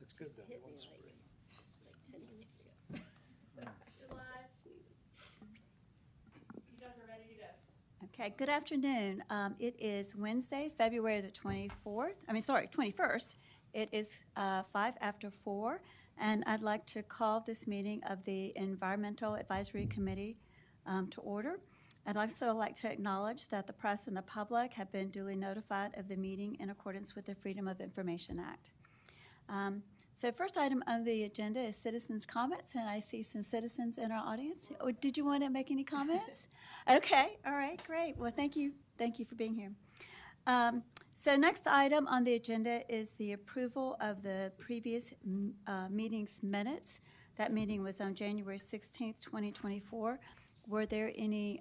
It's good that hit one me spring. like 10 minutes ago. You're live. You guys are ready to go. Okay, good afternoon. It is Wednesday, February the 21st. It is 5 after 4, and I'd like to call this meeting of the Environmental Advisory Committee to order. I'd also like to acknowledge that the press and the public have been duly notified of the meeting in accordance with the Freedom of Information Act. So first item on the agenda is citizens' comments, and I see some citizens in our audience. Oh, did you want to make any comments? Okay, all right, great. Well, thank you for being here. So next item on the agenda is the approval of the previous meeting's minutes. That meeting was on January 16th, 2024. Were there any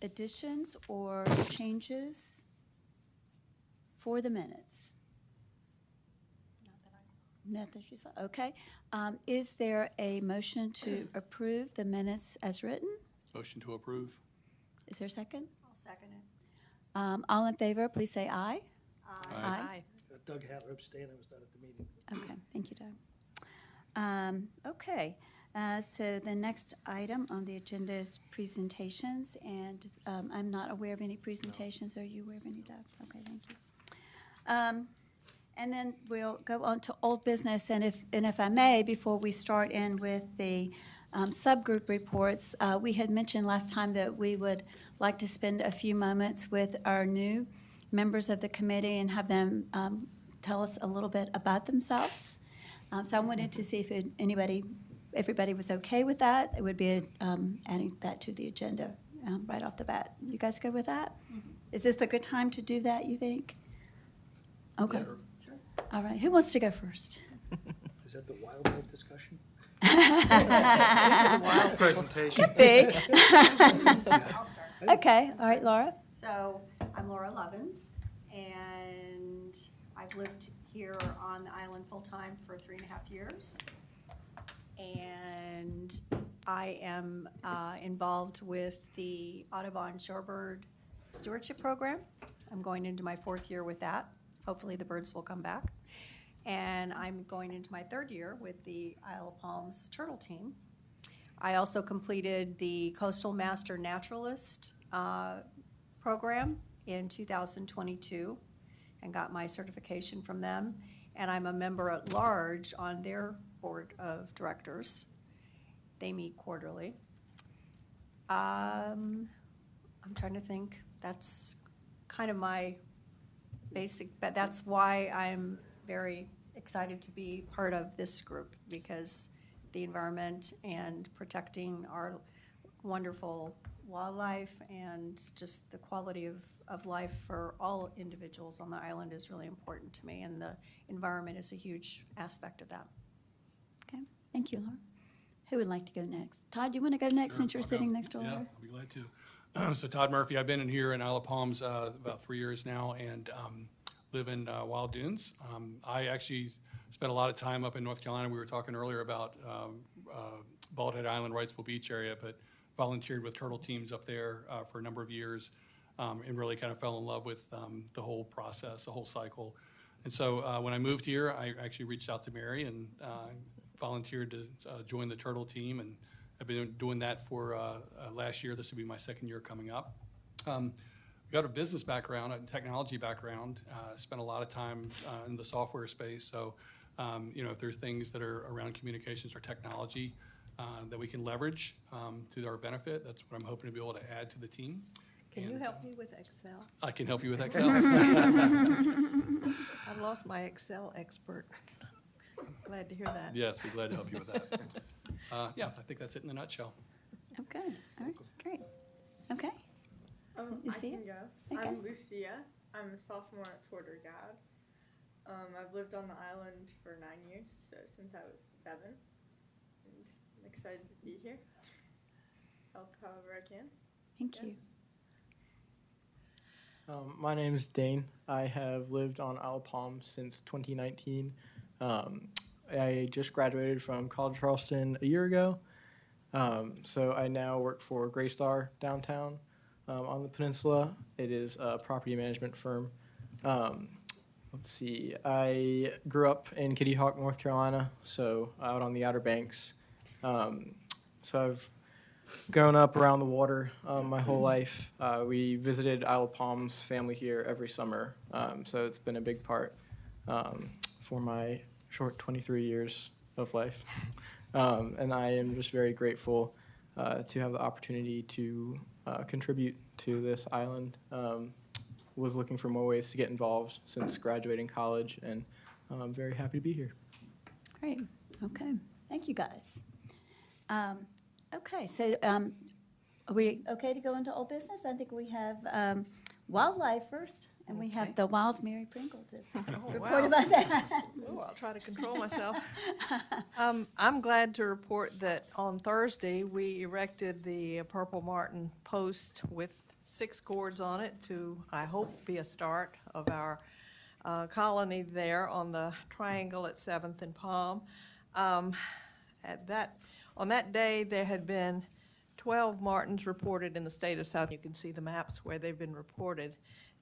additions or changes for the minutes? Not that you saw. Okay. Is there a motion to approve the minutes as written? Motion to approve. Is there a second? I'll second it. All in favor, please say aye. Aye. Doug Hatter abstained, I was not at the meeting. Okay, thank you, Doug. Okay, so the next item on the agenda is presentations, and I'm not aware of any presentations. Are you aware of any, Doug? Okay, thank you. And then we'll go on to old business, and if I may, before we start in with the subgroup reports, we had mentioned last time that we would like to spend a few moments with our new members of the committee and have them tell us a little bit about themselves. So I wanted to see if everybody was okay with that. It would be adding that to the agenda right off the bat. You guys go with that? Mm-hmm. Is this a good time to do that, you think? Okay. Sure. All right. Who wants to go first? Is that the wildlife discussion? Wild Presentation. Big. I'll start. Okay. All right, Laura. So I'm Laura Lovins, and I've lived here on the island full-time for 3.5 years. And I am involved with the Audubon Shorebird Stewardship Program. I'm going into my 4th year with that. Hopefully the birds will come back. And I'm going into my 3rd year with the Isle of Palms Turtle Team. I also completed the Coastal Master Naturalist program in 2022 and got my certification from them. And I'm a member at large on their board of directors. They meet quarterly. I'm trying to think. That's kind of my basic, but that's why I'm very excited to be part of this group, because the environment and protecting our wonderful wildlife and just the quality of life for all individuals on the island is really important to me, and the environment is a huge aspect of that. Okay. Thank you, Laura. Who would like to go next? Todd, you want to go next since you're I'll sitting go. next to Laura? Yeah, I'll be glad to. So Todd Murphy, I've been in here in Isle of Palms about 3 years now, and live in Wild Dunes. I actually spent a lot of time up in North Carolina. We were talking earlier about Bald Head Island, Wrightsville Beach area, but volunteered with turtle teams up there for a number of years, and really kind of fell in love with the whole process, the whole cycle. And so when I moved here, I actually reached out to Mary and volunteered to join the turtle team, and I've been doing that for last year. This will be my 2nd year coming up. Got a business background, a technology background, spent a lot of time in the software space. So, if there's things that are around communications or technology that we can leverage to our benefit, that's what I'm hoping to be able to add to the team. Can you help me with Excel? I can help you with Excel. I've lost my Excel expert. Glad to hear that. Yes, be glad to help you with that. Yeah, I think that's it in a nutshell. Okay. All right. Great. Okay. Lucia? I can go. Okay. I'm Lucia. I'm a sophomore at Porter Gad. I've lived on the island for 9 years, so since I was 7. And I'm excited to be here. Help however I can. Thank Yeah. you. My name is Dane. I have lived on Isle of Palms since 2019. I just graduated from College Charleston a year ago. So I now work for Greystar downtown on the peninsula. It is a property management firm. let's see. I grew up in Kitty Hawk, North Carolina, so out on the Outer Banks. So I've grown up around the water my whole life. We visited Isle of Palms family here every summer, so it's been a big part for my short 23 years of life. And I am just very grateful to have the opportunity to contribute to this island. Was looking for more ways to get involved since graduating college, and I'm very happy to be here. Great, okay. Thank you, guys. Okay, so are we okay to go into old business? I think we have wildlife first, and we have the wild Mary Pringle to report wow. about that. Oh, I'll try to control myself. I'm glad to report that on Thursday, we erected the Purple Martin post with 6 gourds on it to, I hope, be a start of our colony there on the triangle at 7th and Palm. On that day, there had been 12 martins reported in the state of South. You can see the maps where they've been reported,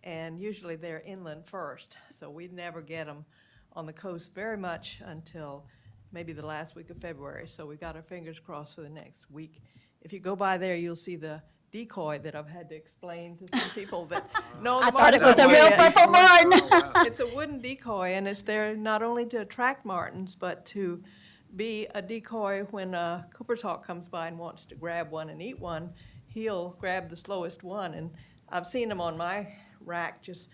and usually they're inland first, so we never get them on the coast very much until maybe the last week of February, so we got our fingers crossed for the next week. If you go by there, you'll see the decoy that I've had to explain to some people that know the I thought it martins was a are real there. purple martin. It's a wooden decoy, and it's there not only to attract martins, but to be a decoy when a Cooper's hawk comes by and wants to grab one and eat one. He'll grab the slowest one, and I've seen him on my rack just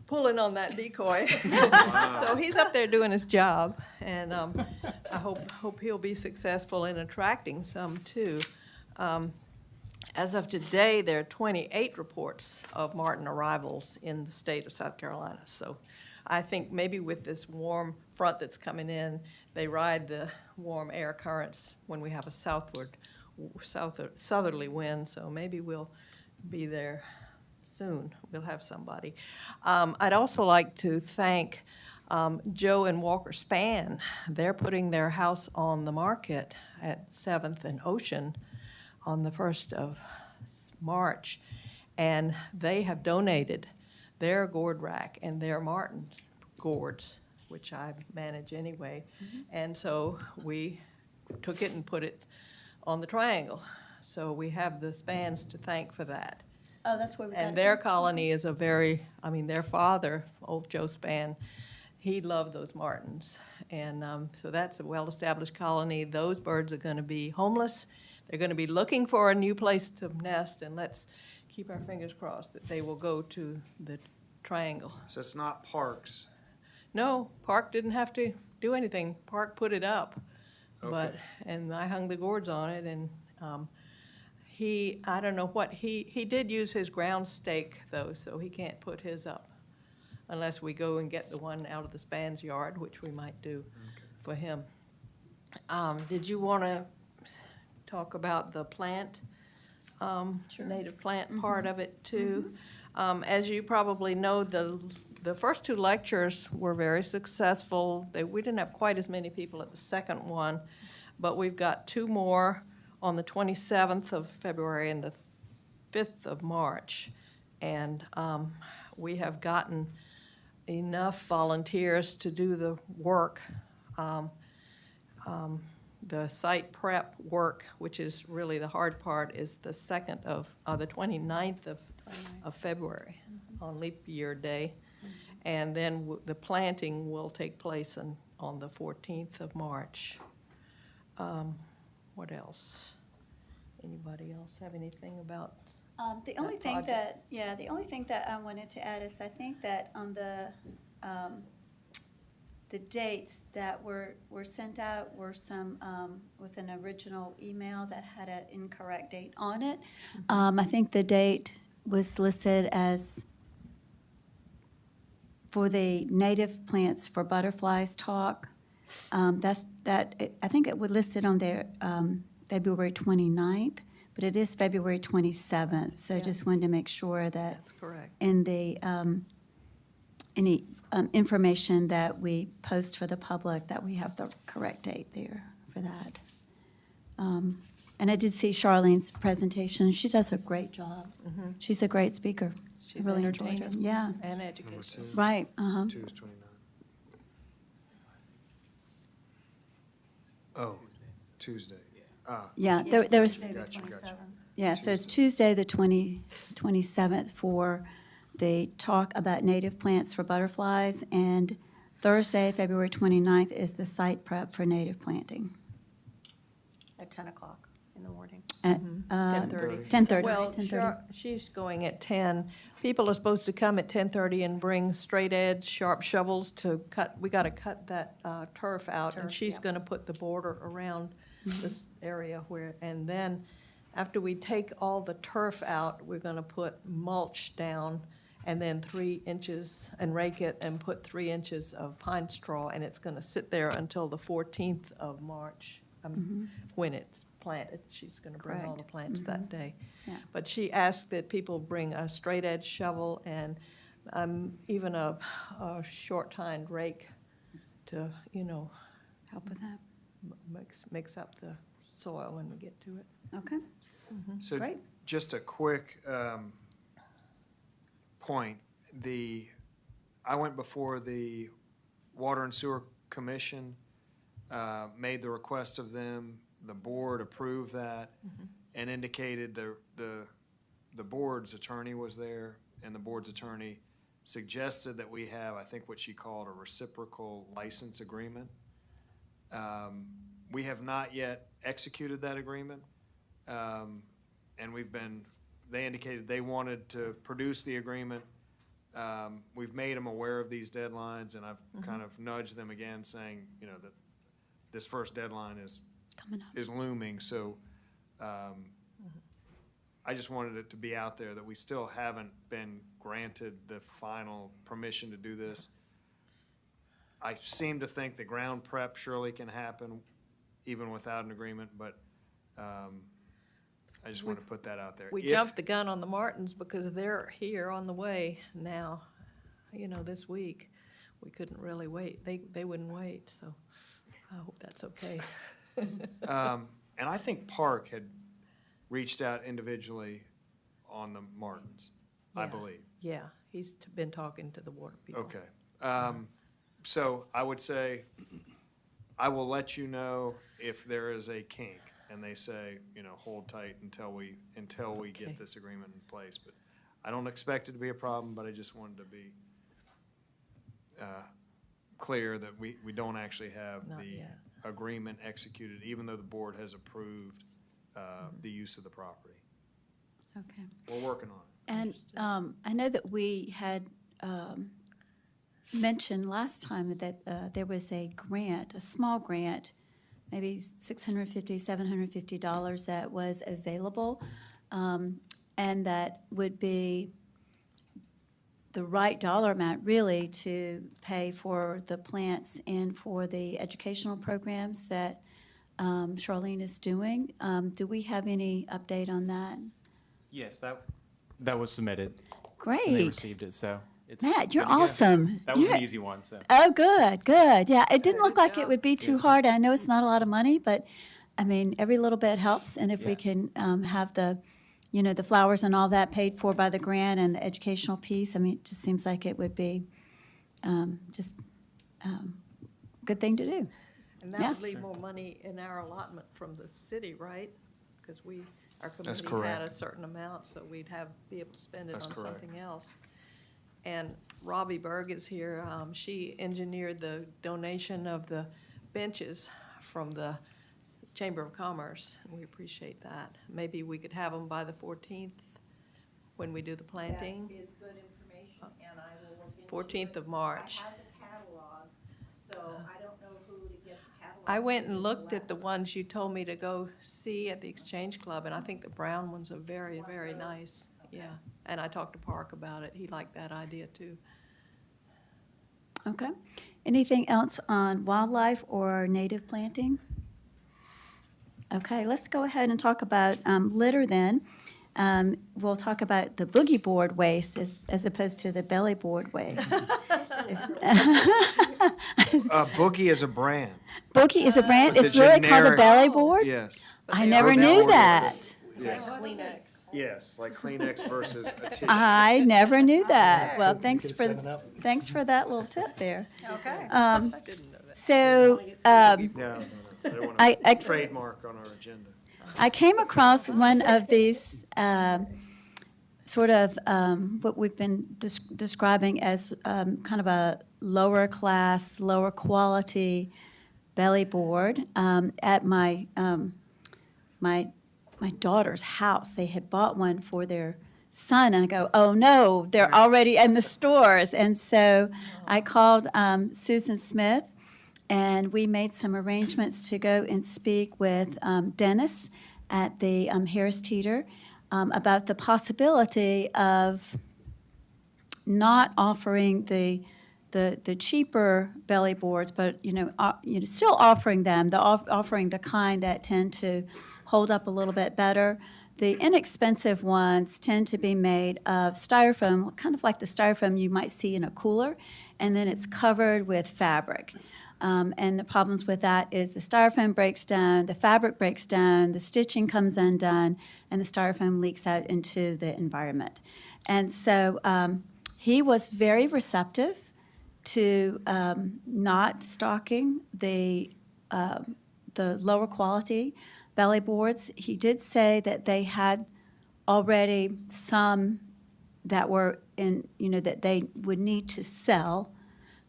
pulling on that decoy. So he's up there doing his job, and I hope he'll be successful in attracting some too. As of today, there are 28 reports of martin arrivals in the state of South Carolina. So I think maybe with this warm front that's coming in, they ride the warm air currents when we have a southerly wind, so maybe we'll be there soon. We'll have somebody. I'd also like to thank Joe and Walker Spann. They're putting their house on the market at 7th and Ocean on the 1st of March, and they have donated their gourd rack and their martin gourds, which I manage anyway. And so we took it and put it on the triangle. So we have the Spans to thank for that. Oh, that's where we got it And their from. colony is their father, old Joe Spann, he loved those martins. And so that's a well-established colony. Those birds are going to be homeless. They're going to be looking for a new place to nest, and let's keep our fingers crossed that they will go to the triangle. So it's not parks. No, Park didn't have to do anything. Park put it up. Okay. And I hung the gourds on it, and I don't know what, he did use his ground stake though, so he can't put his up unless we go and get the one out of the Span's yard, which we might do for him. Did you want to talk about the plant, native plant part of it too? As you probably know, the first 2 lectures were very successful. We didn't have quite as many people at the second one, but we've got 2 more on the 27th of February and the 5th of March. And we have gotten enough volunteers to do the work, the site prep work, which is really the hard part, is the 29th of February on leap year day. And then the planting will take place on the 14th of March. What else? Anybody else have anything about? The only that thing project? the only thing that I wanted to add is I think that on the dates that were sent out were was an original email that had an incorrect date on it. I think the date was listed as for the native plants for butterflies talk. I think it was listed on there February 29th, but it is February 27th. So Yes. just wanted to make sure that That's correct. in the any information that we post for the public, that we have the correct date there for that. And I did see Charlene's presentation. She does a great job. She's a great speaker. I She's really enjoyed her. entertaining. Yeah, And educational. right, uh-huh. 2 is 29. Oh, Tuesday. Yeah, Yes, there was, Tuesday the Gotcha, gotcha. 27th. yeah, so it's Tuesday, the 27th for the talk about native plants for butterflies, and Thursday, February 29th is the site prep for native planting At 10 o'clock in the morning. at 10:30. 10:30. Well, 10:30. she's going at 10. People are supposed to come at 10:30 and bring straight edge, sharp shovels to cut, we got to cut that turf out. And Turf, she's yep. going to put the border around this area where, and then after we take all the turf out, we're going to put mulch down and then 3 inches, and rake it and put 3 inches of pine straw. And it's going to sit there until the 14th of March, when it's planted. She's going to bring all the Correct. plants that day. Yeah. But she asked that people bring a straight edge shovel and even a short tined rake to, Help with that. mix up the soil when we get to it. Okay, So Great. just a quick point. I went before the Water and Sewer Commission, made the request of them. The board approved that and indicated the board's attorney was there, and the board's attorney suggested that we have, I think, what she called a reciprocal license agreement. We have not yet executed that agreement. And they indicated they wanted to produce the agreement. We've made them aware of these deadlines, and I've kind of nudged them again, saying, that this first deadline is coming up. looming, so I just wanted it to be out there that we still haven't been granted the final permission to do this. I seem to think the ground prep surely can happen even without an agreement, but I just want to put that out there. We If- jumped the gun on the Martins because they're here on the way now, this week. We couldn't really wait. They wouldn't wait, so I hope that's okay. And I think Park had reached out individually on the Martins, I Yeah. believe. Yeah, he's been talking to the water people. Okay. So I would say, I will let you know if there is a kink, and they say, hold tight until we Okay. get this agreement in place. But I don't expect it to be a problem, but I just wanted to be clear that we don't actually have Not the yet. agreement executed, even though the board has approved the use of the property. Okay. We're working on it. And I know that we had mentioned last time that there was a grant, a small grant, maybe $650, $750 that was available, and that would be the right dollar amount, really, to pay for the plants and for the educational programs that Charlene is doing. Do we have any update on that? Yes, that was submitted. And they Great. received it, so it's. Matt, you're good to go. awesome. That was You're- an easy one, so. Oh, good, good. Yeah, it didn't look like it would be too hard. I know it's not a lot of money, but I mean, every little bit helps. And if we Yeah. can have the flowers and all that paid for by the grant and the educational piece, I mean, it just seems like it would be just good thing to do. And Yeah. that would leave more money in our allotment from the city, right? Because our That's committee had a correct. certain amount, so we'd be able to spend it That's on correct. something else. And Robbie Berg is here. She engineered the donation of the benches from the Chamber of Commerce. We appreciate that. Maybe we could have them by the 14th when we do the planting. That is good information, and I will look into it. 14th of March. I have the catalog, so I don't know who to get the catalog. I went to. and looked at the ones you told me to go see at the Exchange Club, and I think the brown ones are very, very nice. Yeah, and I talked to Park about it. He liked that idea too. Okay. Anything else on wildlife or native planting? Okay, let's go ahead and talk about litter then. We'll talk about the boogie board waste as opposed to the belly board waste. Boogie is a brand. Boogie is a brand, But it's the really called a generic- belly board? Yes. I they never are knew board that. is Yes, Kleenex. yes, like Kleenex versus a tissue. I never knew that. Well, thanks for that little tip there. Okay. I didn't know that. So, No, I don't want I- to trademark on our agenda. I came across one of these sort of what we've been describing as kind of a lower class, lower quality belly board at my daughter's house. They had bought one for their son, and I go, oh no, they're already in the stores. And so I called Susan Smith, and we made some arrangements to go and speak with Dennis at the Harris Teeter about the possibility of not offering the cheaper belly boards, but still offering them, offering the kind that tend to hold up a little bit better. The inexpensive ones tend to be made of styrofoam, kind of like the styrofoam you might see in a cooler, and then it's covered with fabric. And the problems with that is the styrofoam breaks down, the fabric breaks down, the stitching comes undone, and the styrofoam leaks out into the environment. And so he was very receptive to not stocking the lower quality belly boards. He did say that they had already some that were that they would need to sell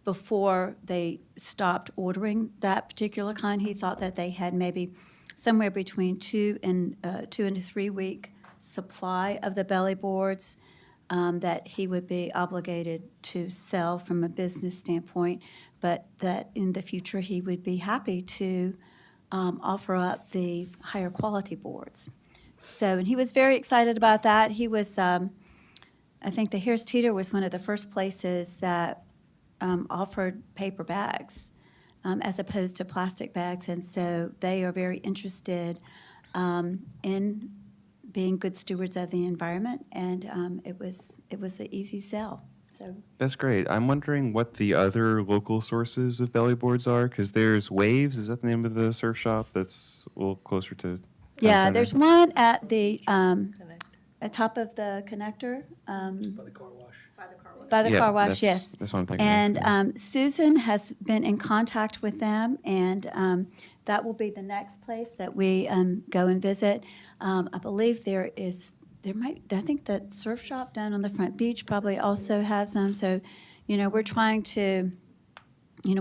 before they stopped ordering that particular kind. He thought that they had maybe somewhere between 2 and a 3 week supply of the belly boards that he would be obligated to sell from a business standpoint, but that in the future he would be happy to offer up the higher quality boards. So, and he was very excited about that. He was, I think the Harris Teeter was one of the first places that offered paper bags as opposed to plastic bags, and so they are very interested in being good stewards of the environment, and it was an easy sell. So That's great. I'm wondering what the other local sources of belly boards are, because there's Waves. Is that the name of the surf shop that's a little closer to? yeah, Center? there's one at the at top of the connector. By the car wash. By the Yeah, car wash, that's- yes. that's what I'm thinking of, And yeah. Susan has been in contact with them, and that will be the next place that we go and visit. I believe I think that surf shop down on the front beach probably also has them. So, we're trying to, we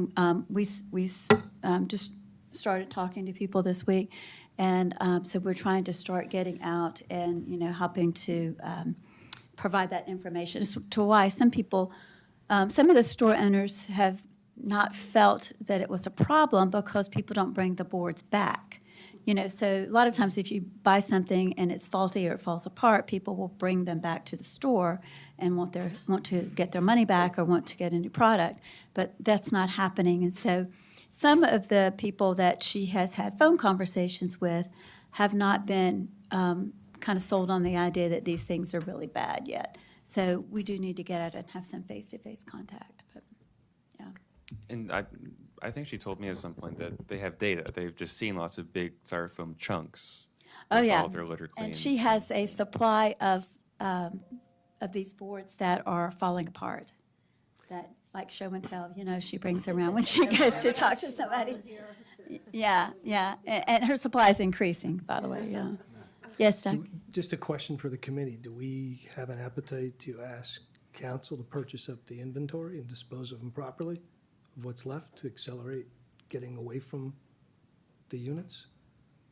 just started talking to people this week, and so we're trying to start getting out and helping to provide that information as to why some people, some of the store owners have not felt that it was a problem because people don't bring the boards back. So a lot of times if you buy something and it's faulty or it falls apart, people will bring them back to the store and want to get their money back or want to get a new product. But that's not happening. And so some of the people that she has had phone conversations with have not been kind of sold on the idea that these things are really bad yet. So we do need to get out and have some face-to-face contact. But yeah. And I think she told me at some point that they have data. They've just seen lots of big styrofoam chunks. Oh, with yeah. all of their litter And cleans. she has a supply of these boards that are falling apart, that, like show and tell, she brings around when she goes to talk to somebody. Yeah, yeah. And her supply is increasing, by the way, yeah. Yes, Doug? Just a question for the committee. Do we have an appetite to ask council to purchase up the inventory and dispose of them properly, of what's left, to accelerate getting away from the units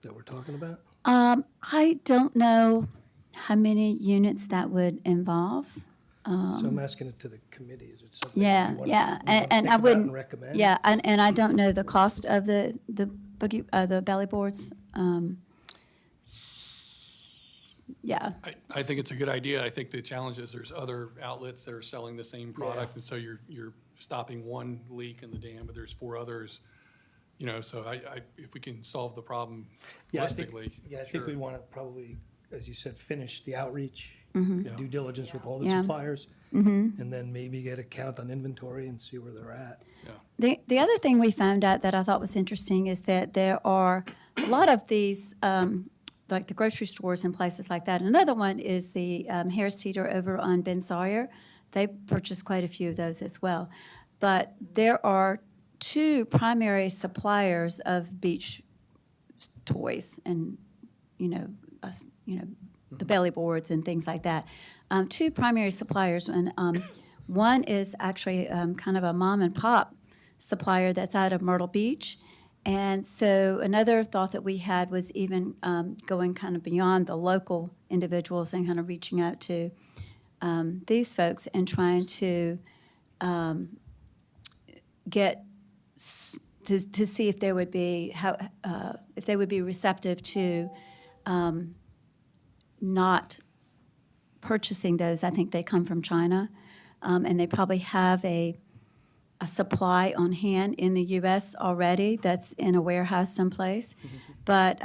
that we're talking about? I don't know how many units that would involve. So I'm asking it to the committee. Is it something Yeah, we want yeah, to and think I about wouldn't, and recommend? yeah, and I don't know the cost of the belly boards. Yeah, I think it's a good idea. I think the challenge is there's other outlets that are selling the same product, and so you're stopping one leak in the dam, but there's 4 others. So if we can solve the problem Yeah, I think, holistically, I think we sure. want to probably, as you said, finish the outreach, Yeah. due diligence with all the Yeah. suppliers, and then maybe get a count on inventory and see where they're at. the other thing we found out that I thought was interesting is that there are a lot of these, like the grocery stores and places like that. Another one is the Harris Teeter over on Ben Sawyer. They purchase quite a few of those as well. But there are 2 primary suppliers of beach toys and, the belly boards and things like that. Two primary suppliers, and one is actually kind of a mom and pop supplier that's out of Myrtle Beach. And so another thought that we had was even going kind of beyond the local individuals and kind of reaching out to these folks and trying to to see if they would be if they would be receptive to not purchasing those. I think they come from China, and they probably have a supply on hand in the U.S. already that's in a warehouse someplace. But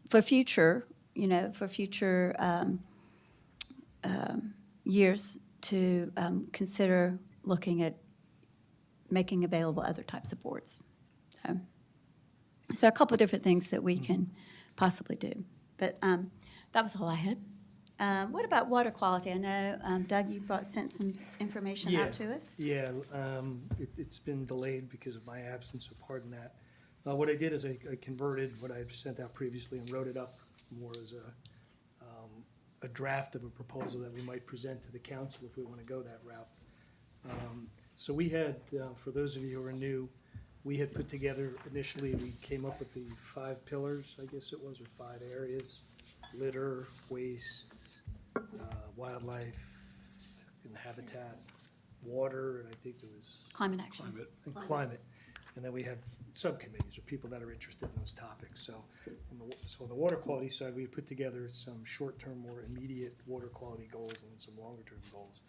for future, years to consider looking at making available other types of boards. So a couple of different things that we can possibly do. But that was all I had. What about water quality? I know, Doug, you sent some information out to us. Yeah, it's been delayed because of my absence, so pardon that. What I did is I converted what I sent out previously and wrote it up more as a draft of a proposal that we might present to the council if we want to go that route. So we had, for those of you who are new, we had put together, initially, we came up with the 5 pillars, I guess it was, or 5 areas: litter, waste, wildlife, and habitat, water, and I think there was. Climate action. And climate. And then we have subcommittees or people that are interested in those topics. So on the water quality side, we put together some short-term, more immediate water quality goals and some longer-term goals.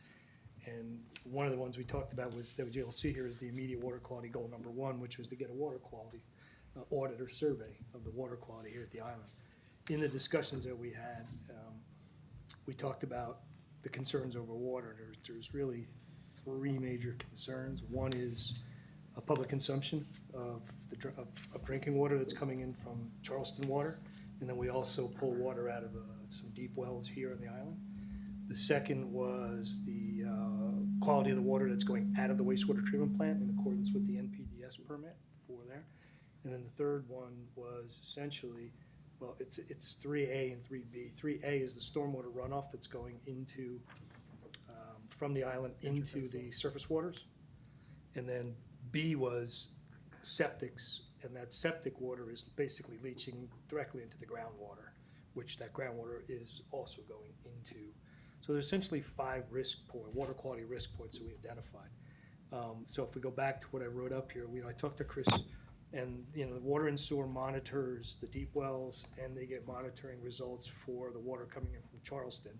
And one of the ones we talked about was, that you'll see here, is the immediate water quality goal number 1, which was to get a water quality audit or survey of the water quality here at the island. In the discussions that we had, we talked about the concerns over water. There's really 3 major concerns. One is public consumption of drinking water that's coming in from Charleston water, and then we also pull water out of some deep wells here on the island. The second was the quality of the water that's going out of the wastewater treatment plant in accordance with the NPDES permit for there. And then the third one was essentially, well, it's 3A and 3B. 3A is the stormwater runoff that's going into, from the island into the surface waters. And then B was septics, and that septic water is basically leaching directly into the groundwater, which that groundwater is also going into. So there's essentially 5 water quality risk points that we identified. So if we go back to what I wrote up here, I talked to Chris, and the water and sewer monitors the deep wells, and they get monitoring results for the water coming in from Charleston,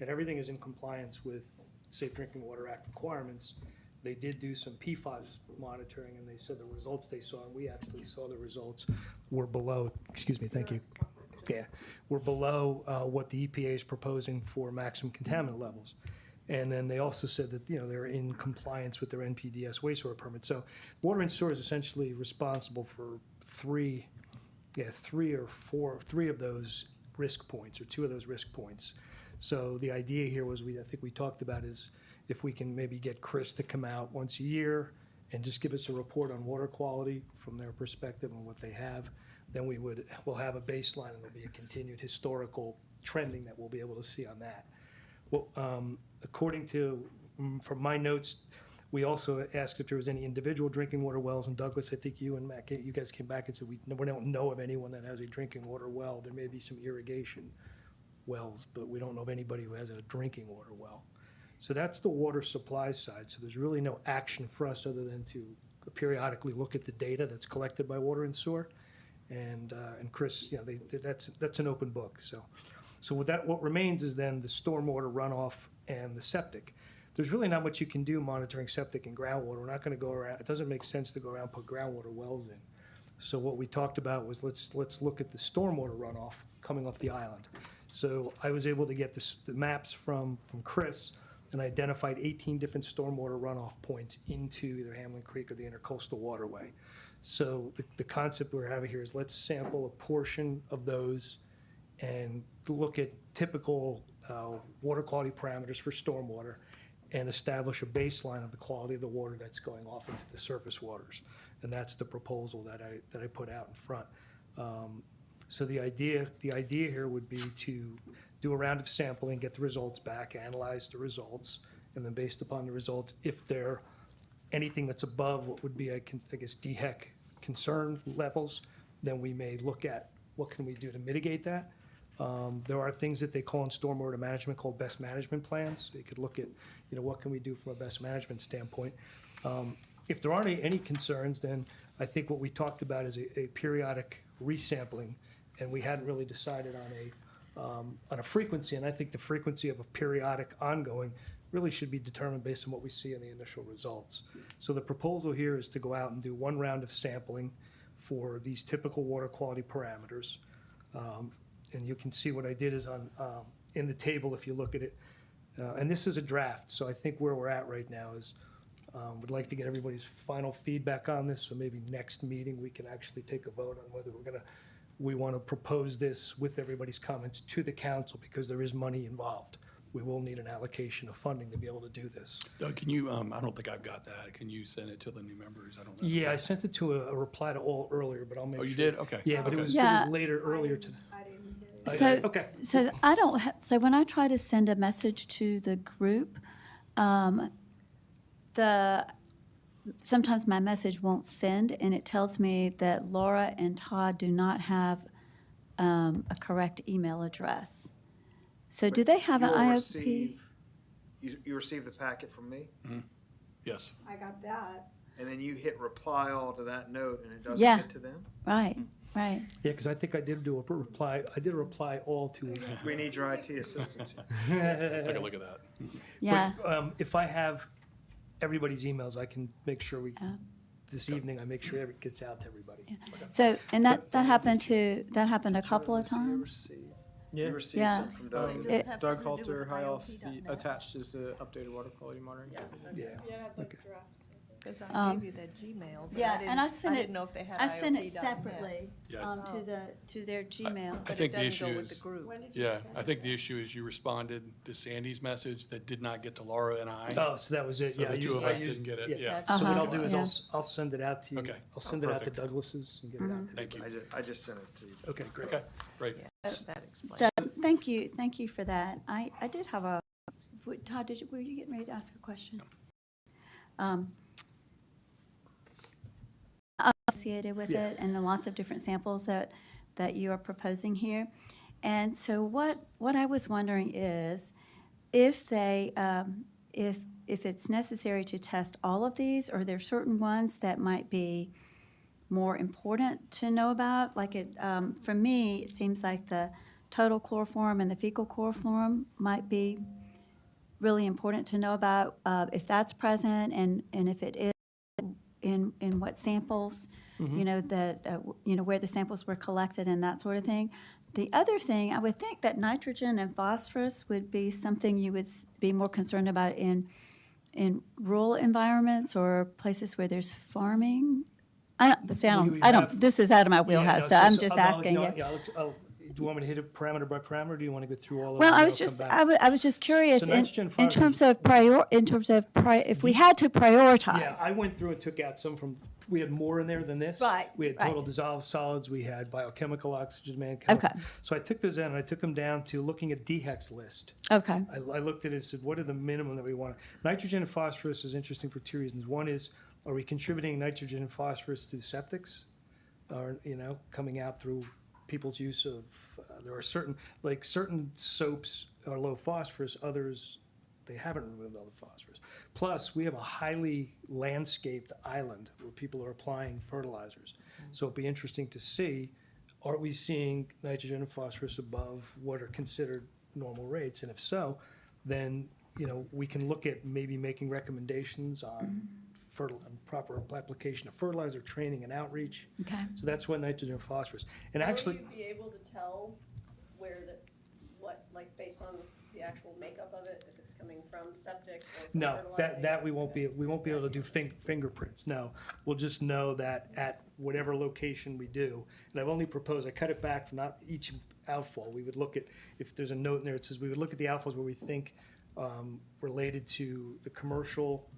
and everything is in compliance with Safe Drinking Water Act requirements. They did do some PFAS monitoring, and they said the results they saw, and we actually saw the results, were below, excuse me, thank you. Yeah, we're below what the EPA is proposing for maximum contaminant levels. And then they also said that, they're in compliance with their NPDES wastewater permit. So water and sewer is essentially responsible for 3 of those risk points, or 2 of those risk points. So the idea here was, I think we talked about, is if we can maybe get Chris to come out once a year and just give us a report on water quality from their perspective and what they have, then we'll have a baseline, and there'll be a continued historical trending that we'll be able to see on that. Well, according to, from my notes, we also asked if there was any individual drinking water wells, and Douglas, I think you and Matt, you guys came back and said we don't know of anyone that has a drinking water well. There may be some irrigation wells, but we don't know of anybody who has a drinking water well. So that's the water supply side. So there's really no action for us other than to periodically look at the data that's collected by water and sewer. And Chris, that's an open book. So with that, what remains is then the stormwater runoff and the septic. There's really not much you can do monitoring septic and groundwater. We're not going to go around. It doesn't make sense to go around and put groundwater wells in. So what we talked about was let's look at the stormwater runoff coming off the island. So I was able to get the maps from Chris, and I identified 18 different stormwater runoff points into either Hamlin Creek or the Intercoastal Waterway. So the concept we're having here is, let's sample a portion of those and look at typical water quality parameters for stormwater, and establish a baseline of the quality of the water that's going off into the surface waters. And that's the proposal that I put out in front. So the idea here would be to do a round of sampling, get the results back, analyze the results, and then based upon the results, if they're anything that's above what would be, I guess, DHEC concern levels, then we may look at what can we do to mitigate that. There are things that they call in stormwater management called best management plans. They could look at, what can we do from a best management standpoint. If there aren't any concerns, then I think what we talked about is a periodic resampling, and we hadn't really decided on a frequency, and I think the frequency of a periodic ongoing really should be determined based on what we see in the initial results. So the proposal here is to go out and do one round of sampling for these typical water quality parameters. And you can see what I did is on, in the table if you look at it. And this is a draft, so I think where we're at right now is, would like to get everybody's final feedback on this, so maybe next meeting we can actually take a vote on whether we want to propose this with everybody's comments to the council, because there is money involved. We will need an allocation of funding to be able to do this. Doug, can you, I don't think I've got that. Can you send it to the new members? I don't know. Yeah, I sent it to a reply to all earlier, but I'll make Oh, sure. you did? Okay. Yeah, but it Okay. was Yeah. later, earlier today. I didn't get it. So, Okay. so I don't so when I try to send a message to the group, sometimes my message won't send, and it tells me that Laura and Todd do not have a correct email address. So do they have an You'll IOP? receive- You receive the packet from me, Yes. I got that. and then you hit reply all to that note, and it doesn't Yeah. get to them? Right, right. Yeah, because I think I did do a reply, all to. We need your IT assistance. Take a look at that. Yeah. But if I have everybody's emails, I can make sure Yeah. this evening, I make sure it gets out to everybody. So, and that happened a couple of times? You Yeah. received Yeah. something from Doug? It- Doug Halter, High LC, attached is the updated water quality monitoring. Yeah. Yeah, I have the Okay. draft. Because I Um, gave you that Gmail. but Yeah, and I sent it. didn't know if they had I sent it IOP.net. separately Yeah. to their Gmail. I But think it the doesn't issue go with is, the group. yeah, I think the issue is you responded to Sandy's message that did not get to Laura and I. Oh, so that was it, So yeah. the I two used- of I us used- didn't get it, yeah. So what I'll Uh-huh. do is Yeah. I'll send it out to you. Okay. I'll send it out to Perfect. Douglas's and get it out to Thank you. I just sent it to you. Okay, great. Okay, great. That explains. So, thank you for that. I did have Todd, were you getting ready to ask a question? Associated with Yeah. it and the lots of different samples that you are proposing here. And so what I was wondering is if they, if it's necessary to test all of these, or there are certain ones that might be more important to know about? Like for me, it seems like the total chloroform and the fecal chloroform might be really important to know about, if that's present and if it is, in what samples, where the samples were collected and that sort of thing. The other thing, I would think that nitrogen and phosphorus would be something you would be more concerned about in rural environments or places where there's farming. I don't, this is out of my wheelhouse, so I'm just asking you. Do you want me to hit it parameter by parameter, or do you want to go through all of them? Well, and I was I'll just, come back? I was just curious, So in nitrogen in terms of phosphorus- if we had to Yeah, prioritize. I went through and took out some from, we had more in there than this. Right, We had right. total dissolved solids, we had biochemical oxygen, man. Okay. So I took those in and I took them down to looking at DHEC's list. Okay, I looked at it and said, what are the minimum that we want? Nitrogen and phosphorus is interesting for two reasons. One is, are we contributing nitrogen and phosphorus to the septics? Or, coming out through people's use of, there are certain soaps are low phosphorus, others, they haven't removed all the phosphorus. Plus, we have a highly landscaped island where people are applying fertilizers. So it'd be interesting to see, are we seeing nitrogen and phosphorus above what are considered normal rates? And if so, then, we can look at maybe making recommendations on proper application of fertilizer, training and outreach. okay. So that's what nitrogen and phosphorus. And actually, Will you be able to tell where that's, based on the actual makeup of it, if it's coming from septic or from no, fertilizing? that we won't be able to do fingerprints, no. We'll just know that at whatever location we do, and I've only proposed, I cut it back from not each outfall. We would look at, if there's a note in there, it says we would look at the outfalls where we think related to the commercial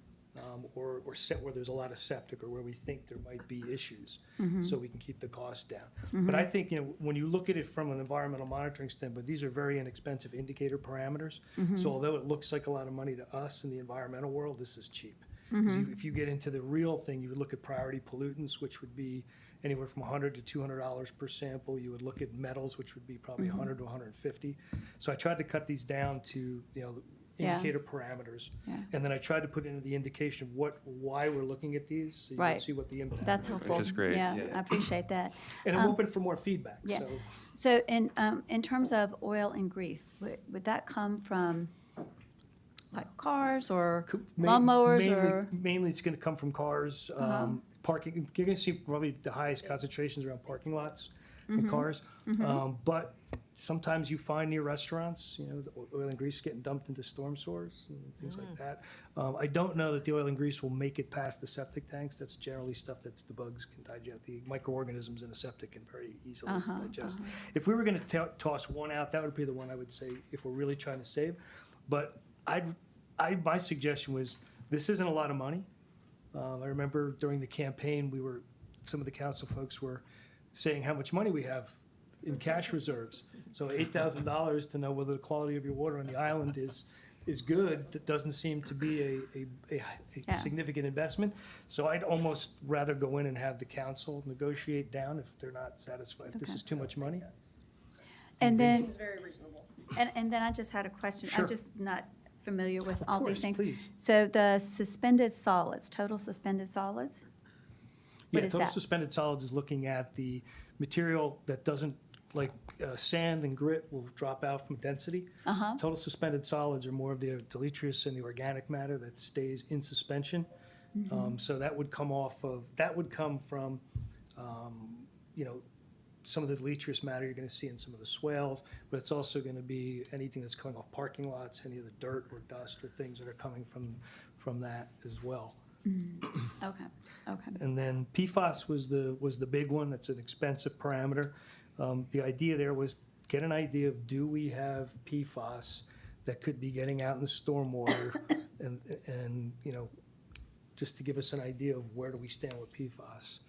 or where there's a lot of septic, or where we think there might be issues, so we can keep the cost down. But I think, when you look at it from an environmental monitoring standpoint, these are very inexpensive indicator parameters. So although it looks like a lot of money to us in the environmental world, this is cheap. 'Cause if you get into the real thing, you would look at priority pollutants, which would be anywhere from $100 to $200 per sample. You would look at metals, which would be probably 100 to 150. So I tried to cut these down to, Yeah. indicator parameters. Yeah. And then I tried to put into the indication why we're looking at these, so you can Right. see what the impact. That's is. helpful. is great. Yeah, I appreciate that. And I'm open for more feedback, yeah. so. So in terms of oil and grease, would that come from like cars or lawnmowers or? Mainly it's gonna come from cars, parking, you're gonna see probably the highest concentrations around parking lots and cars. But sometimes you find near restaurants, the oil and grease getting dumped into storm sewers and things like that. I don't know that the oil and grease will make it past the septic tanks. That's generally stuff that's the bugs can digest. The microorganisms in the septic can very easily digest. If we were gonna toss one out, that would be the one I would say if we're really trying to save. But my suggestion was, this isn't a lot of money. I remember during the campaign, some of the council folks were saying how much money we have in cash reserves. So $8,000 to know whether the quality of your water on the island is good, that doesn't seem to be a Yeah. significant investment. So I'd almost rather go in and have the council negotiate down if they're not satisfied. If this Okay. is too much money. And then, Seems very reasonable. and then I just had a question. Sure. I'm just not familiar with all these course, things. please. So the suspended solids, total suspended solids? What Yeah, is total that? suspended solids is looking at the material that doesn't, like sand and grit will drop out from density. Uh-huh. Total suspended solids are more of the deleterious and the organic matter that stays in suspension. So that would come from, some of the deleterious matter you're gonna see in some of the swales, but it's also gonna be anything that's coming off parking lots, any of the dirt or dust or things that are coming from that as well. Okay, okay. And then PFAS was the big one. That's an expensive parameter. The idea there was get an idea of, do we have PFAS that could be getting out in the stormwater and just to give us an idea of where do we stand with PFAS.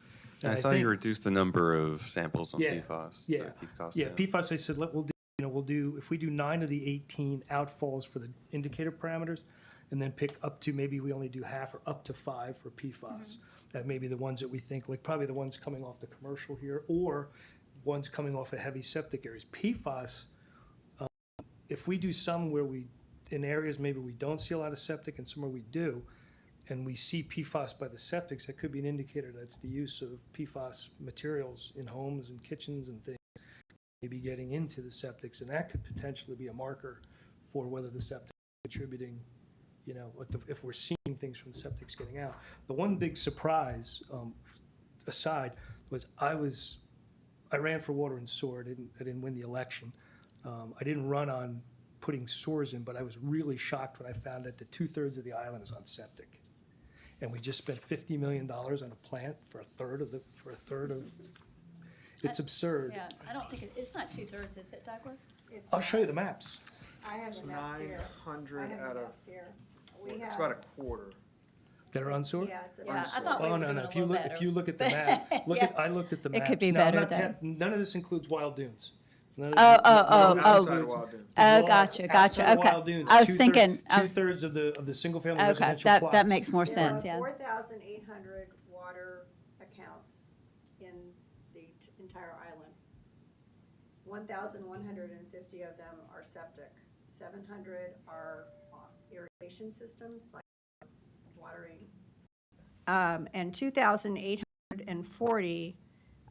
And I saw think- you reduced the number of samples on Yeah, PFAS yeah, to keep costs Yeah, down. PFAS, I said, we'll do, if we do 9 of the 18 outfalls for the indicator parameters, and then pick up to, maybe we only do half or up to 5 for PFAS. That may be the ones that we think, like probably the ones coming off the commercial here, or ones coming off of heavy septic areas. PFAS, if we do some in areas maybe we don't see a lot of septic and somewhere we do, and we see PFAS by the septics, that could be an indicator that's the use of PFAS materials in homes and kitchens and things, maybe getting into the septics, and that could potentially be a marker for whether the septic is contributing, if we're seeing things from the septics getting out. The one big surprise, aside, was I ran for water and sewer. I didn't win the election. I didn't run on putting sewers in, but I was really shocked when I found that the 2/3 of the island is on septic. And we just spent $50 million on a plant for a third of, it's absurd. Yeah, I don't think, it's not 2/3, is it, Douglas? I'll show you the maps. I have the maps here. 900 out of, here. it's about a quarter. That are on sewer? Yeah, it's Yeah, I thought we Oh, were no, doing no, a if you little look, better. if you look at the map, Yeah. I looked at the It maps. could be Now, better not then. that- None of this includes Wild Dunes. None of Oh, this- oh, none oh, of this oh. Outside of includes- Wild Dunes. Oh, It's all gotcha, outside gotcha, of okay. Wild Dunes. I was 2/3 thinking, Two-thirds of the single-family okay, residential plots. that makes more sense, There yeah. are 4,800 water accounts in the entire island. 1,150 of them are septic. 700 are irrigation systems, like watering. And 2,840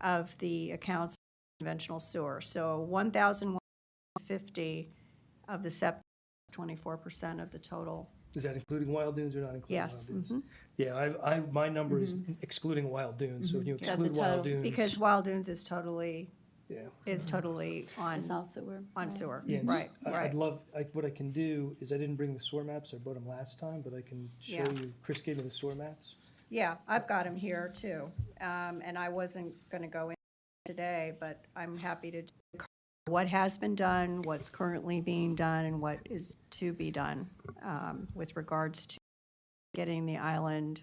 of the accounts are conventional sewer. So 1,150 of the septic, 24% of the total. Is that including Wild Dunes or not including Wild Yes. Dunes? Mhm. Yeah, my number is excluding Wild Dunes, so if you So the exclude total- Wild Dunes. Because Wild Dunes is totally Yeah. on, It's also where. on sewer. Yeah, Right, I'd right. love, what I can do is, I didn't bring the sewer maps, I brought them last time, but I can show Yeah. you, Chris gave me the sewer maps. Yeah, I've got them here too. And I wasn't going to go in today, but I'm happy to do what has been done, what's currently being done, and what is to be done with regards to getting the island,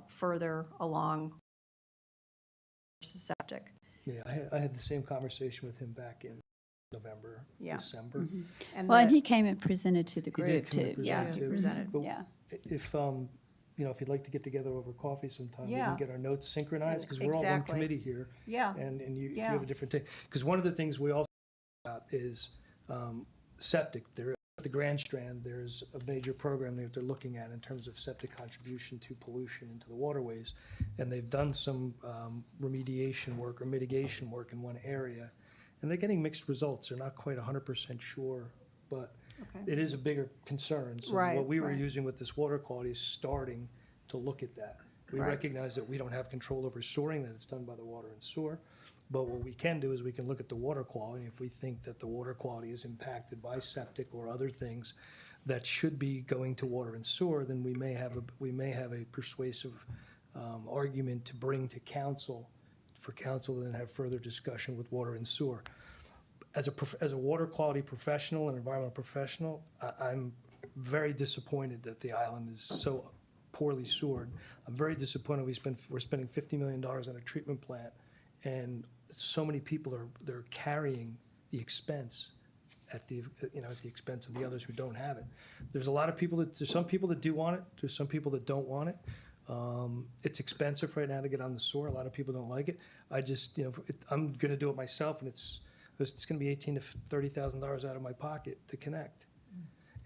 further along septic. Yeah, I had the same conversation with him back in November, Yeah. December. And Well, and the- he came and presented to the He did group come and too. present Yeah, too. presented. But yeah. If, if you'd like to get together over coffee sometime, we Yeah. can get our notes synchronized, because we're all one Exactly. committee here. Yeah. And if you Yeah. have a different take, because one of the things we also about is septic. There, at the Grand Strand, there's a major program that they're looking at in terms of septic contribution to pollution into the waterways. And they've done some remediation work or mitigation work in one area, and they're getting mixed results. They're not quite 100% sure, but Okay. it is a bigger concern. So Right, what we were right. using with this water quality is starting to look at that. We Right. recognize that we don't have control over soaring, that it's done by the water and sewer. But what we can do is we can look at the water quality. If we think that the water quality is impacted by septic or other things that should be going to water and sewer, then we may have a persuasive argument to bring to council, for council to then have further discussion with water and sewer. As a water quality professional and environmental professional, I'm very disappointed that the island is so poorly sewered. I'm very disappointed we're spending $50 million on a treatment plant, and so many people they're carrying the expense at the expense of the others who don't have it. There's some people that do want it, there's some people that don't want it. It's expensive right now to get on the sewer. A lot of people don't like it. I'm gonna do it myself, and it's gonna be $18,000 to $30,000 out of my pocket to connect.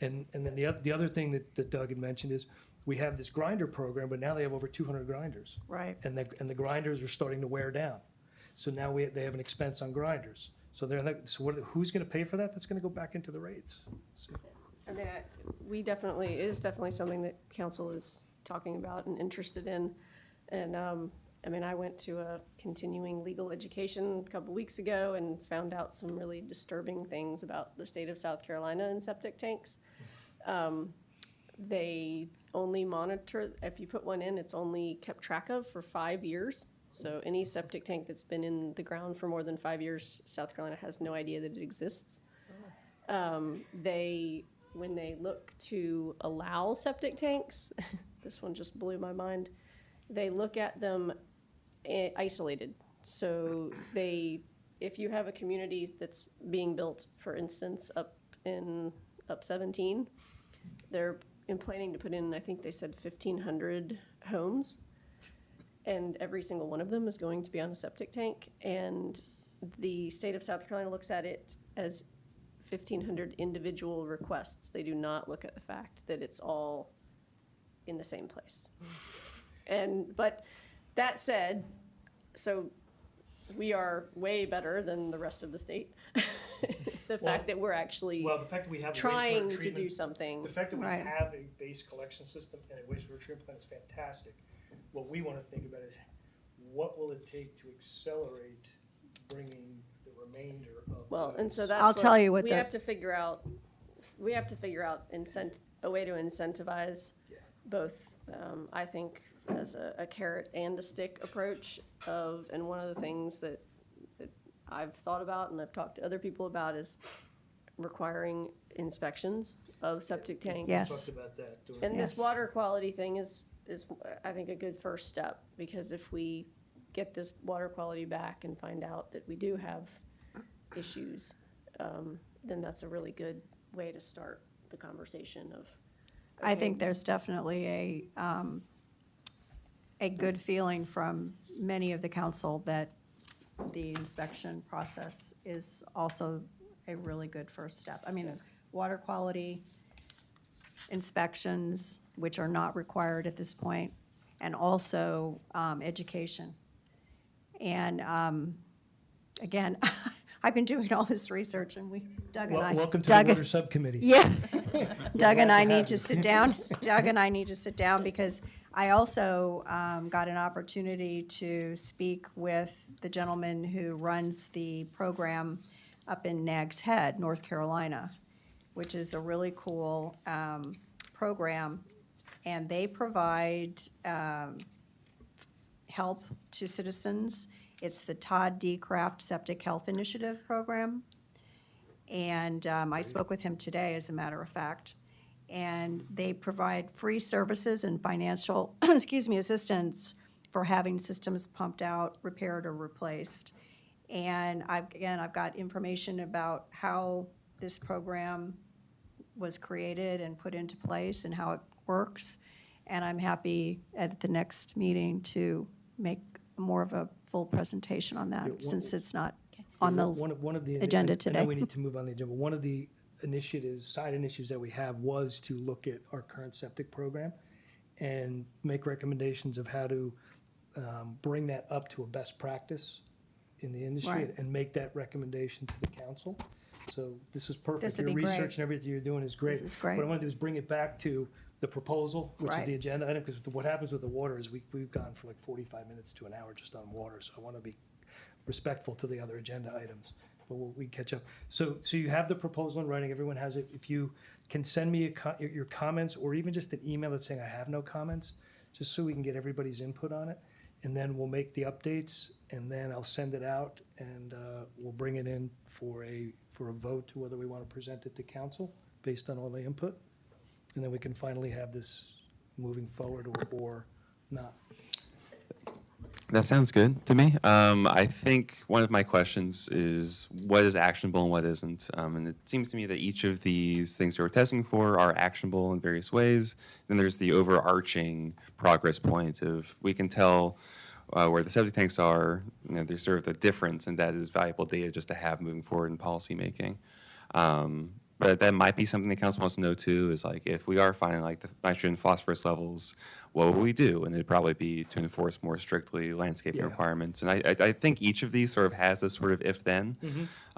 And then the other thing that Doug had mentioned is, we have this grinder program, but now they have over 200 grinders. Right. And the grinders are starting to wear down. So now they have an expense on grinders. So who's gonna pay for that? That's gonna go back into the rates. So- I mean, it is definitely something that council is talking about and interested in. And, I went to a continuing legal education a couple weeks ago and found out some really disturbing things about the state of South Carolina and septic tanks. They only monitor, if you put one in, it's only kept track of for 5 years. So any septic tank that's been in the ground for more than 5 years, South Carolina has no idea that it exists. When they look to allow septic tanks, this one just blew my mind, they look at them isolated. So if you have a community that's being built, for instance, up 17, they're planning to put in, I think they said 1,500 homes, and every single one of them is going to be on a septic tank. And the state of South Carolina looks at it as 1,500 individual requests. They do not look at the fact that it's all in the same place. But that said, so we are way better than the rest of the state. The fact that we're actually Well, the fact that we have a trying wastewater to treatment, do something. the fact that we Right. have a base collection system and a wastewater treatment plant is fantastic. What we want to think about is, what will it take to accelerate bringing the remainder of Well, and so those- that's I'll tell you what we the- have to figure out. We have to figure out a way to incentivize Yeah. both. I think as a carrot and a stick approach and one of the things that I've thought about and I've talked to other people about is requiring inspections of septic tanks. Yes. Talked about that. doing And that. this Yes. water quality thing is, I think, a good first step, because if we get this water quality back and find out that we do have issues, then that's a really good way to start the conversation of. I okay, think there's definitely a good feeling from many of the council that the inspection process is also a really good first step. Water quality inspections, which are not required at this point, and also education. And again, I've been doing all this research, and Doug and I. Welcome to Doug the and- water subcommittee. Yeah. Doug and I to need have to you. sit down. Doug and I need to sit down, because I also got an opportunity to speak with the gentleman who runs the program up in Nags Head, North Carolina, which is a really cool program. And they provide help to citizens. It's the Todd D. Kraft Septic Health Initiative Program. And I spoke with him today, as a matter of fact. and they provide free services and financial, excuse me, assistance for having systems pumped out, repaired, or replaced. And I've got information about how this program was created and put into place and how it works. And I'm happy at the next meeting to make more of a full presentation on Yeah, that, since it's not on the One of the agenda I today. know we need to move on the agenda, but one of the initiatives, side initiatives that we have was to look at our current septic program and make recommendations of how to bring that up to a best practice in the industry Right. and make that recommendation to the council. So this is perfect. This would Your be great. research and everything you're doing is great. This is great. What I want to do is bring it back to the proposal, which is Right. the agenda item, because what happens with the water is we've gone for like 45 minutes to an hour just on water, so I want to be respectful to the other agenda items, but we catch up. So you have the proposal in writing, everyone has it. If you can send me your comments, or even just an email that's saying I have no comments, just so we can get everybody's input on it, and then we'll make the updates, and then I'll send it out, and we'll bring it in for a vote to whether we want to present it to council based on all the input, and then we can finally have this moving forward or not. That sounds good to me. I think one of my questions is what is actionable and what isn't. And it seems to me that each of these things that we're testing for are actionable in various ways. Then there's the overarching progress point of we can tell where the septic tanks are. You know, there's sort of the difference, and that is valuable data just to have moving forward in policy making. But that might be something the council wants to know too, is like if we are finding like the nitrogen phosphorus levels, what will we do? And it'd probably be to enforce more strictly landscaping Yeah. requirements. And I think each of these sort of has this sort of if then.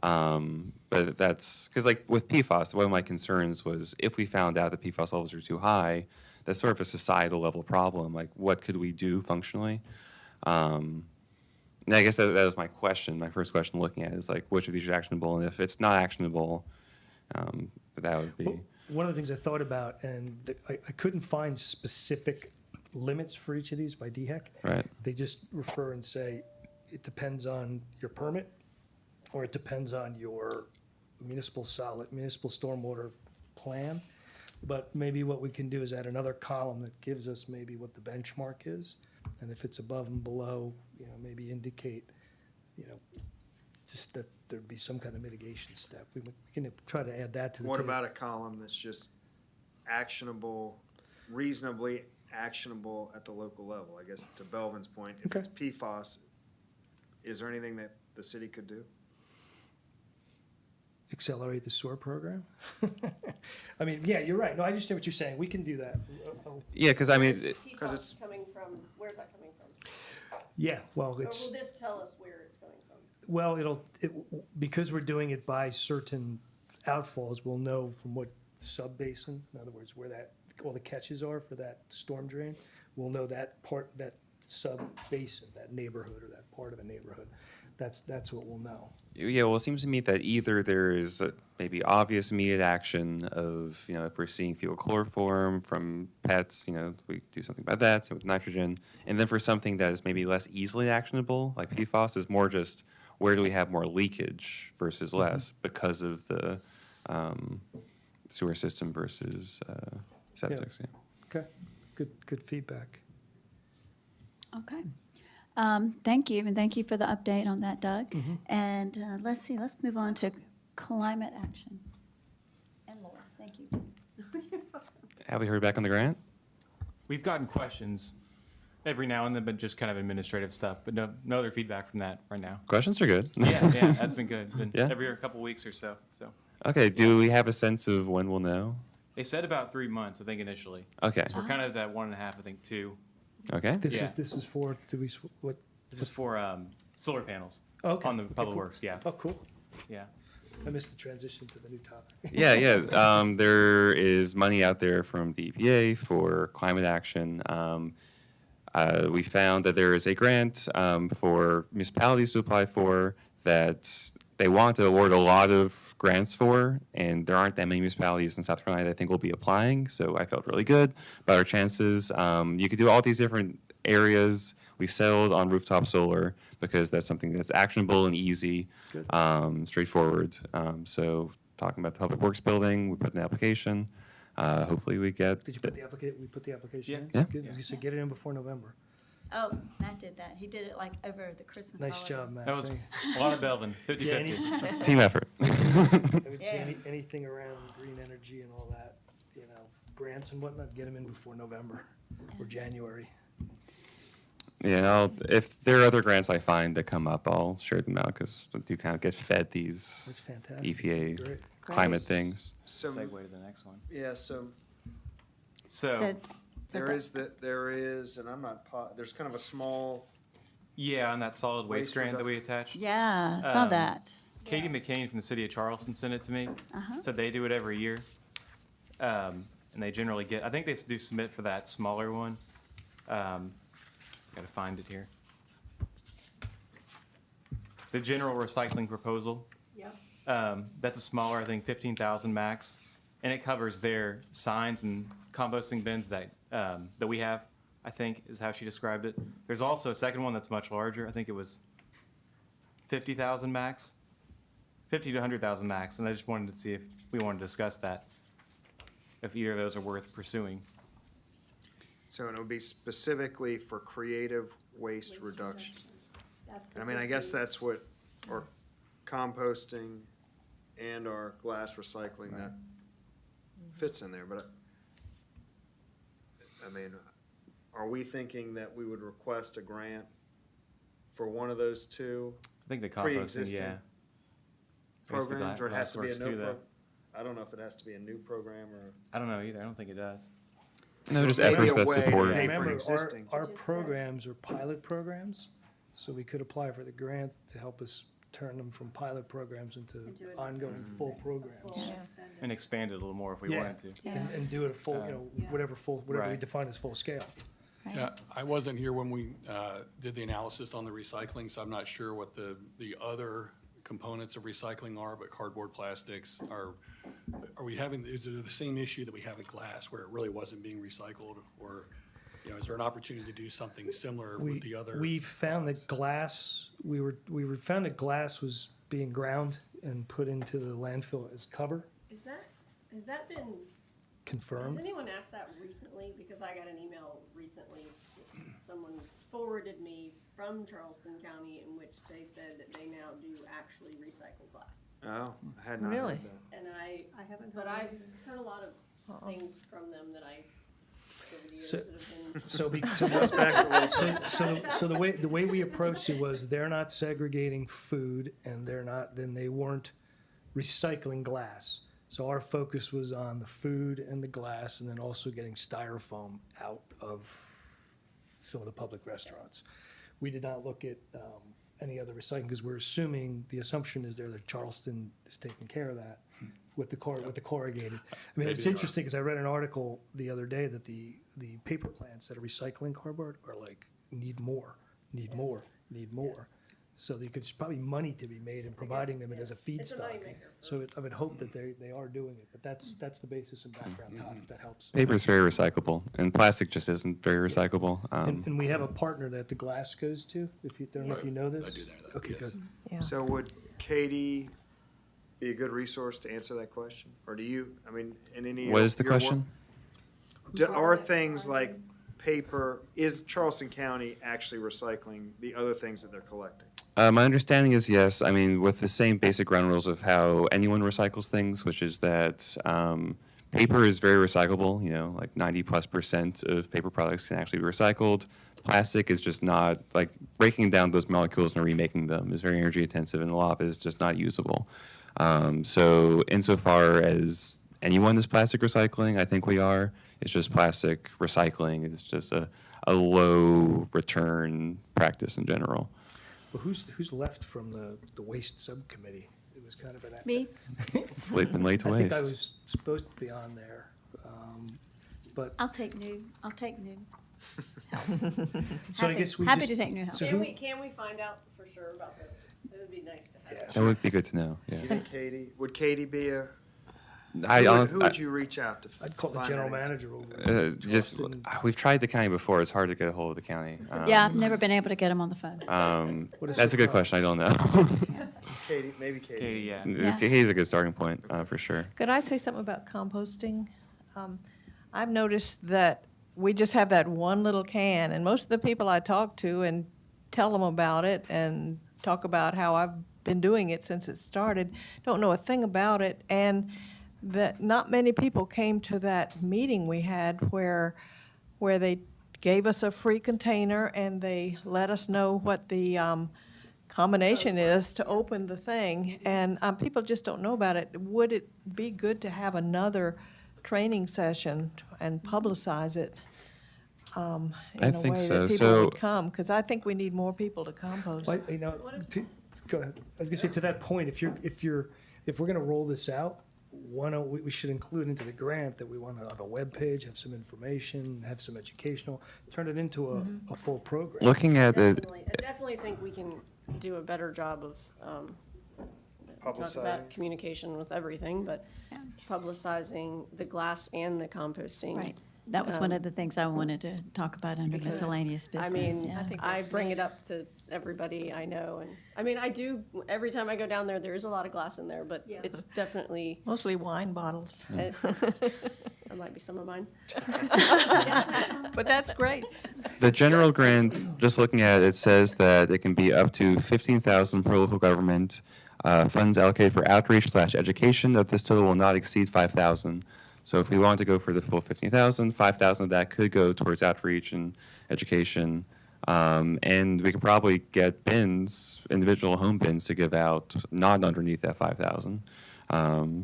But that's because like with PFAS, one of my concerns was if we found out that PFAS levels are too high, that's sort of a societal level problem. Like what could we do functionally? And I guess that was my question. My first question looking at it is like which of these are actionable, and if it's not actionable, that would be. One of the things I thought about, and I couldn't find specific limits for each of these by DHEC. Right. They just refer and say, it depends on your permit, or it depends on your municipal stormwater plan. But maybe what we can do is add another column that gives us maybe what the benchmark is. And if it's above and below, maybe indicate, just that there'd be some kind of mitigation step. We can try to add that to the What table. about a column that's just actionable, reasonably actionable at the local level? I guess to Belvin's point, if Okay. it's PFAS, is there anything that the city could do? Accelerate the SOAR program? I mean, yeah, you're right. No, I understand what you're saying. We can do that. Yeah, because I mean, Because it's- coming from, where's that coming from? Yeah, well, Or it's. will this tell us where it's going from? Well, because we're doing it by certain outfalls, we'll know from what sub-basin, in other words, where all the catches are for that storm drain. We'll know that part, that sub-basin, that neighborhood or that part of a neighborhood. That's what we'll know. yeah, well, it seems to me that either there is maybe obvious immediate action of, if we're seeing fecal chloroform from pets, we do something about that, same with nitrogen. And then for something that is maybe less easily actionable, like PFAS, is more just where do we have more leakage versus less because of the sewer system versus septics. Yeah. Okay, good feedback. Okay. Thank you, and thank you for the update on that, Doug. Mm-hmm. And let's move on to climate action. And Laura, thank you. Have we heard back on the grant? We've gotten questions every now and then, but just kind of administrative stuff, but no other feedback from that right now. Questions are good. Yeah, that's been good. Been Yeah. every couple weeks or so. Okay, do we have a sense of when we'll know? They said about 3 months, I think, initially. Okay, So we're kind of at 1.5, I think, 2. okay. This is for, what? This is for solar panels Okay, on the okay, public cool. works. Yeah, Oh, cool. yeah. I missed the transition to the new topic. Yeah. There is money out there from the EPA for climate action. We found that there is a grant for municipalities to apply for that they want to award a lot of grants for, and there aren't that many municipalities in South Carolina that I think will be applying, so I felt really good about our chances. You could do all these different areas. We settled on rooftop solar because that's something that's actionable and easy, straightforward. So talking about the Public Works building, we put in the application. hopefully we get. Did you put the we put the application in? Yeah. Good. You said get it in before November. Oh, Matt did that. He did it like over the Christmas holiday. Nice job, Matt. That was Thank a lot of Belvin, Yeah, 50/50. Team effort. you. I would say Yeah. anything around green energy and all that, grants and whatnot, get them in before November or January. Yeah, if there are other grants I find that come up, I'll share them out because you kind of get fed That's these fantastic. EPA Great. climate things. So, Segue to the next one. yeah, so So, Said- said there is, and I'm not, there's kind of a small, yeah, on that solid waste Waste grant that we attached. Yeah, saw Um, that. Katie McCain from the city of Charleston sent it to me. Uh-huh. Said they do it every year. And they generally get, I think they do submit for that smaller one. Gotta find it here. The general recycling proposal. Yep. That's a smaller, I think, 15,000 max. And it covers their signs and composting bins that we have, I think, is how she described it. There's also a second one that's much larger. I think it was 50,000 max, 50 to 100,000 max. And I just wanted to see if we wanted to discuss that, if either of those are worth pursuing. so it would be specifically for creative waste reduction. That's the I mean, I guess 50. that's what, or composting and our glass recycling, that fits in there, but I mean, are we thinking that we would request a grant for one of those two I think the composting, Pre-existing yeah. I guess the programs, or it has to be a glassworks new do that. I don't know if it has to be a new program or. I don't know either. I don't think it does. No, just maybe efforts a that way to support. pay for Remember, existing. our It just says- programs are pilot programs, so we could apply for the grant to help us turn them from pilot programs into Into an ongoing full programs. Full extended. And expand it a little more if we Yeah. wanted to. And do it at full, Yeah. whatever we Right. define as full scale. Right? Yeah, I wasn't here when we did the analysis on the recycling, so I'm not sure what the other components of recycling are, but cardboard, plastics are we having, is it the same issue that we have in glass where it really wasn't being recycled? Or, is there an opportunity to do something similar with the other? We found that glass, we found that glass was being ground and put into the landfill as cover, Has that been, has confirmed. anyone asked that recently? Because I got an email recently, someone forwarded me from Charleston County in which they said that they now do actually recycle glass. Oh, I had not Really? heard that. And I haven't but heard I've either. heard a lot of things from them that over the years So- that have been. So Back to what- so the way we approached it was they're not segregating food and then they weren't recycling glass. So our focus was on the food and the glass and then also getting styrofoam out of some of the public restaurants. We did not look at any other recycling because we're assuming, the assumption is there that Charleston is taking care of that with the corrugated. I mean, They it's do. interesting because I read an article the other day that the paper plants that are recycling cardboard are like, need more. So there's probably money to be made in providing them as a It's a feedstock. moneymaker. So I would hope that they are doing it, but that's the basis and background, Todd, if that helps. Paper is very recyclable, and plastic just isn't very recyclable. And we have a partner that the glass goes to, don't know if you know this? I do know that, Okay, yes. good. Yeah. So would Katie be a good resource to answer that question? Or do you, I mean, in any? What is the your work- question? Are things like paper, is Charleston County actually recycling the other things that they're collecting? My understanding is yes. I mean, with the same basic ground rules of how anyone recycles things, which is that paper is very recyclable. Like 90+% of paper products can actually be recycled. Plastic is just not, like, breaking down those molecules and remaking them is very energy intensive, and a lot of it is just not usable. So insofar as anyone is plastic recycling, I think we are. It's just plastic recycling is just a low return practice in general. Well, who's left from the waste subcommittee? It was kind of an. Me? It's late and late to I think I waste. was supposed to be on there, but, I'll take new. so I guess we Happy just. to take new help. So Can who- can we find out for sure about that? It would be nice to have. Yeah. That would be good to know, You yeah. think would Katie be who I would you reach out to? I'd call the find general that answer? manager over. Just, Charleston. we've tried the county before. It's hard to get a hold of the county. Yeah, I've never been able to get him on the phone. What is That's a your good question. I don't know. Maybe Katie. Katie, yeah. Yeah. Katie's a good starting point, for sure. Could I say something about composting? I've noticed that we just have that one little can, and most of the people I talk to and tell them about it and talk about how I've been doing it since it started, don't know a thing about it, and that not many people came to that meeting we had where they gave us a free container and they let us know what the combination is to open the thing, and people just don't know about it. Would it be good to have another training session and publicize it I in a think way so. that people So- would come? Because I think we need more people to compost. Well, go ahead. I was gonna say, to that point, if we're gonna roll this out, why don't we should include into the grant that we want to have a webpage, have some information, have some educational, turn it into a full program. Looking at it, I definitely think we can do a better job of, talk Publicizing. about communication with everything, but Yeah. publicizing the glass and the composting. Right. That was one of the things I wanted to talk about under Because, miscellaneous I business, mean, yeah. think I that's bring it up to everybody I know, and, I mean, I do, every time I go down there is a lot of glass in there, but it's definitely, Mostly wine bottles, that might be some of mine. but that's great. the general grant, just looking at it, it says that it can be up to 15,000 per local government. Funds allocated for outreach/education of this total will not exceed 5,000. So if we wanted to go for the full 15,000, 5,000 of that could go towards outreach and education. And we could probably get bins, individual home bins, to give out not underneath that 5,000.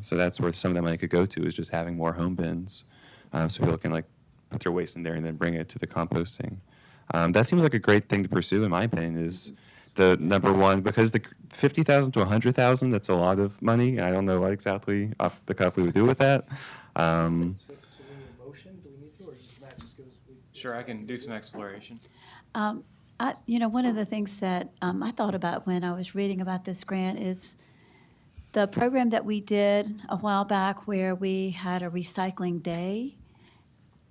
So that's where some of that money could go to, is just having more home bins. So people can like put their waste in there and then bring it to the composting. That seems like a great thing to pursue, in my opinion, is the number one, because the 50,000 to 100,000, that's a lot of money. I don't know what exactly off the cuff we would do with that. So we need a motion, do we need to, or just Matt just goes? Sure, I can do some exploration. One of the things that I thought about when I was reading about this grant is the program that we did a while back where we had a recycling day.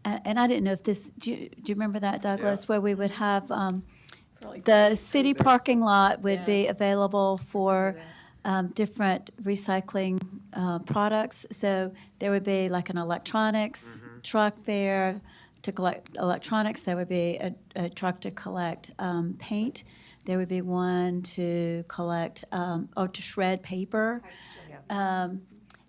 And I didn't know if this, do you remember that, Douglas? Where we would have, the city parking lot would be available for different recycling products. So there would be like an electronics truck there to collect electronics. There would be a truck to collect paint. There would be one to collect, or to shred paper.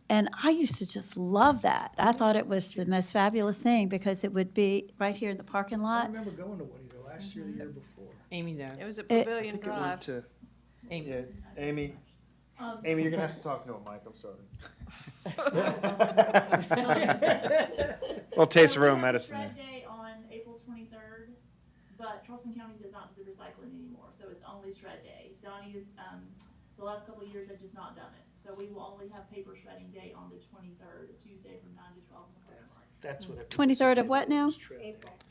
And I used to just love that. I thought it was the most fabulous thing because it would be right here in the parking I lot. remember going to one either last year or the year before. Amy does. It was at It- Pavilion It went Drive. to, Amy. yeah, Amy, Amy, you're gonna have to talk to a mic, I'm sorry. Well, taste of real medicine there. Shred Day on April 23rd, but Charleston County does not do the recycling anymore, so it's only Shred Day. Donnie is, the last couple of years, they've just not done it. So we will only have paper shredding day on the 23rd, Tuesday from 9 to 12 in the parking lot. That's what I. 23rd of what now?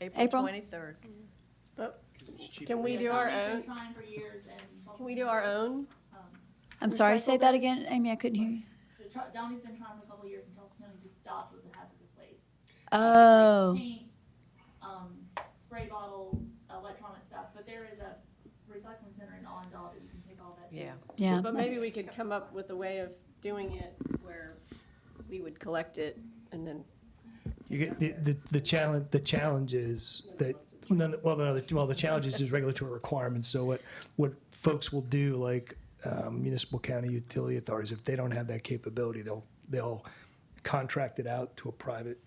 April? 23rd. Can we do our Donnie's own, been trying for years, and can we do our own? I'm sorry, Recycle say that bin? again, Amy, I couldn't hear you. Donnie's been trying for a couple of years, and Charleston County just stopped with the hazardous waste. Oh, Paint, spray bottles, electronic stuff, but there is a recycling center in Allendale that you can take all that to. Yeah. yeah. But maybe we could come up with a way of doing it where we would collect it and then, You get, the challenge is that, the challenge is just regulatory requirements. So what folks will do, like municipal county utility authorities, if they don't have that capability, they'll contract it out to a private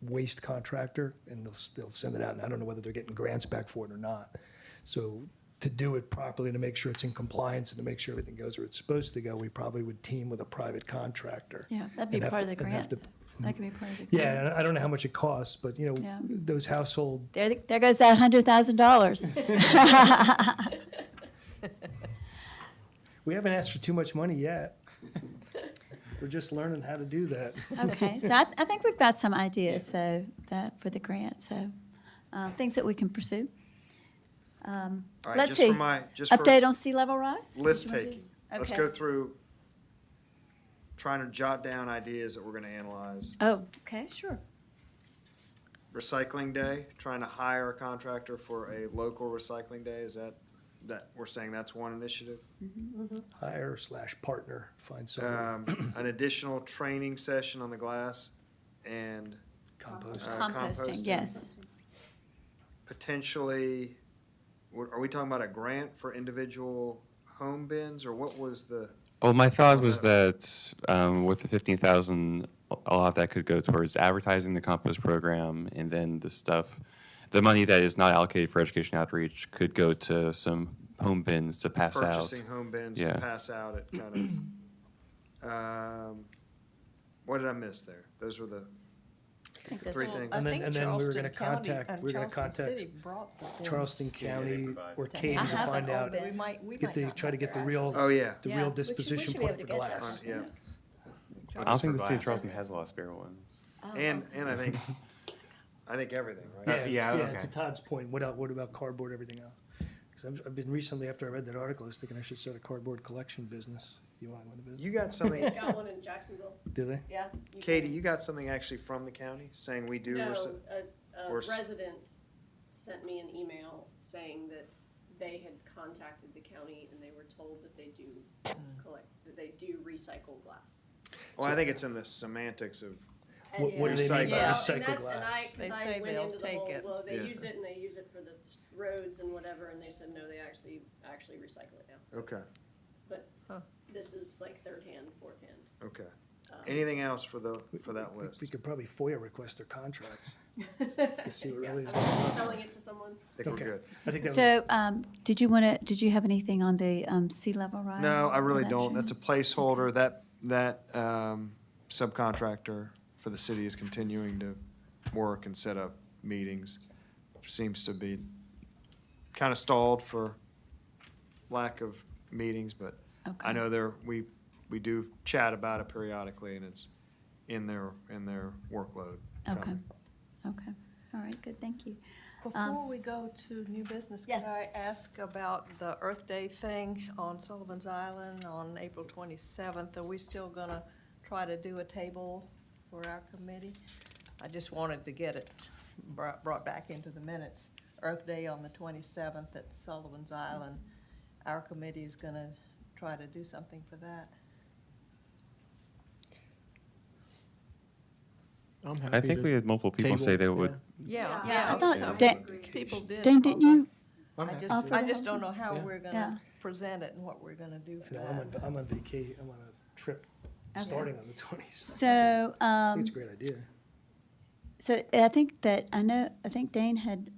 waste contractor and they'll send it out. And I don't know whether they're getting grants back for it or not. So to do it properly, to make sure it's in compliance and to make sure everything goes where it's supposed to go, we probably would team with a private contractor. Yeah, that'd be and have part of to- the and have grant. to- That could be part of the grant. Yeah, and I don't know how much it costs, but Yeah. those household, There goes that $100,000. we haven't asked for too much money yet. We're just learning how to do that. Okay, so I think we've got some ideas, so, that, for the grant, so, things that we can pursue. All right, Let's just see. for my, just for Update on sea level rise? list What you wanna taking. do? Let's Okay. go through, trying to jot down ideas that we're gonna analyze. Oh, okay, sure. Recycling day, trying to hire a contractor for a local recycling day, is that we're saying that's one initiative? Hire/partner, find someone. An additional training session on the glass and Compost. Composting, yes. Potentially, are we talking about a grant for individual home bins, or what was the? Well, my thought was that with the 15,000, a lot of that could go towards advertising the compost program, and then the money that is not allocated for education outreach could go to some home bins to pass out. Purchasing home bins to Yeah. pass out at kind of, what did I miss there? Those were the I think that's three all. things. And then we were gonna contact Charleston County or Katy to have find an out, open- We might try to get the real, Oh, yeah. the Yeah, real we should- we disposition should be able point to for get that. glass. Yeah. I don't think the city of glass. Charleston has a lot of spare ones. And I think everything, right? Yeah, yeah, yeah, okay. to Todd's point, what about cardboard, everything else? Because I've been recently, after I read that article, I was thinking I should start a cardboard collection business. You want one of business? You got something, Got one in Jacksonville, Do they? yeah. you Katie, can- you got something actually from the county saying we do? No, a or s- resident sent me an email saying that they had contacted the county and they were told that they do that they do recycle glass. Well, I think it's in the semantics of, What do they mean by Yeah. And recycled that's, and glass? They cause say I went they'll into the take whole, it. well, they Yeah. use it and they use it for the roads and whatever, and they said, no, they actually recycle it now. So- okay, But Huh. this is like third hand, fourth hand. okay. Um, Anything else for that We list? could probably FOIA request their contracts to see what Yeah, really is I'm going on. selling it to someone. I think we're Okay. good. I think that was, So, did you have anything on the sea level rise? No, I really don't. reduction? That's a placeholder. That subcontractor for the city is continuing to work and set up meetings. Seems to be kind of stalled for lack of meetings, but Okay. I know we do chat about it periodically, and it's in their workload. Okay, coming. okay, all right, good, thank you. Before we go to new business, Yeah. can I ask about the Earth Day thing on Sullivan's Island on April 27th? Are we still gonna try to do a table for our committee? I just wanted to get it brought back into the minutes. Earth Day on the 27th at Sullivan's Island. Our committee is gonna try to do something for that. I'm I happy think to we had multiple people say they table, would. Yeah, I thought some Dan- people did. Dane, didn't you, I'm I happy. just, offer I to just help don't know how Yeah. we're Yeah. gonna present it and what we're gonna do for no, that. I'm on vacation, I'm on a trip Okay. starting on the 20th. so, I think it's a great idea. so I think Dane had,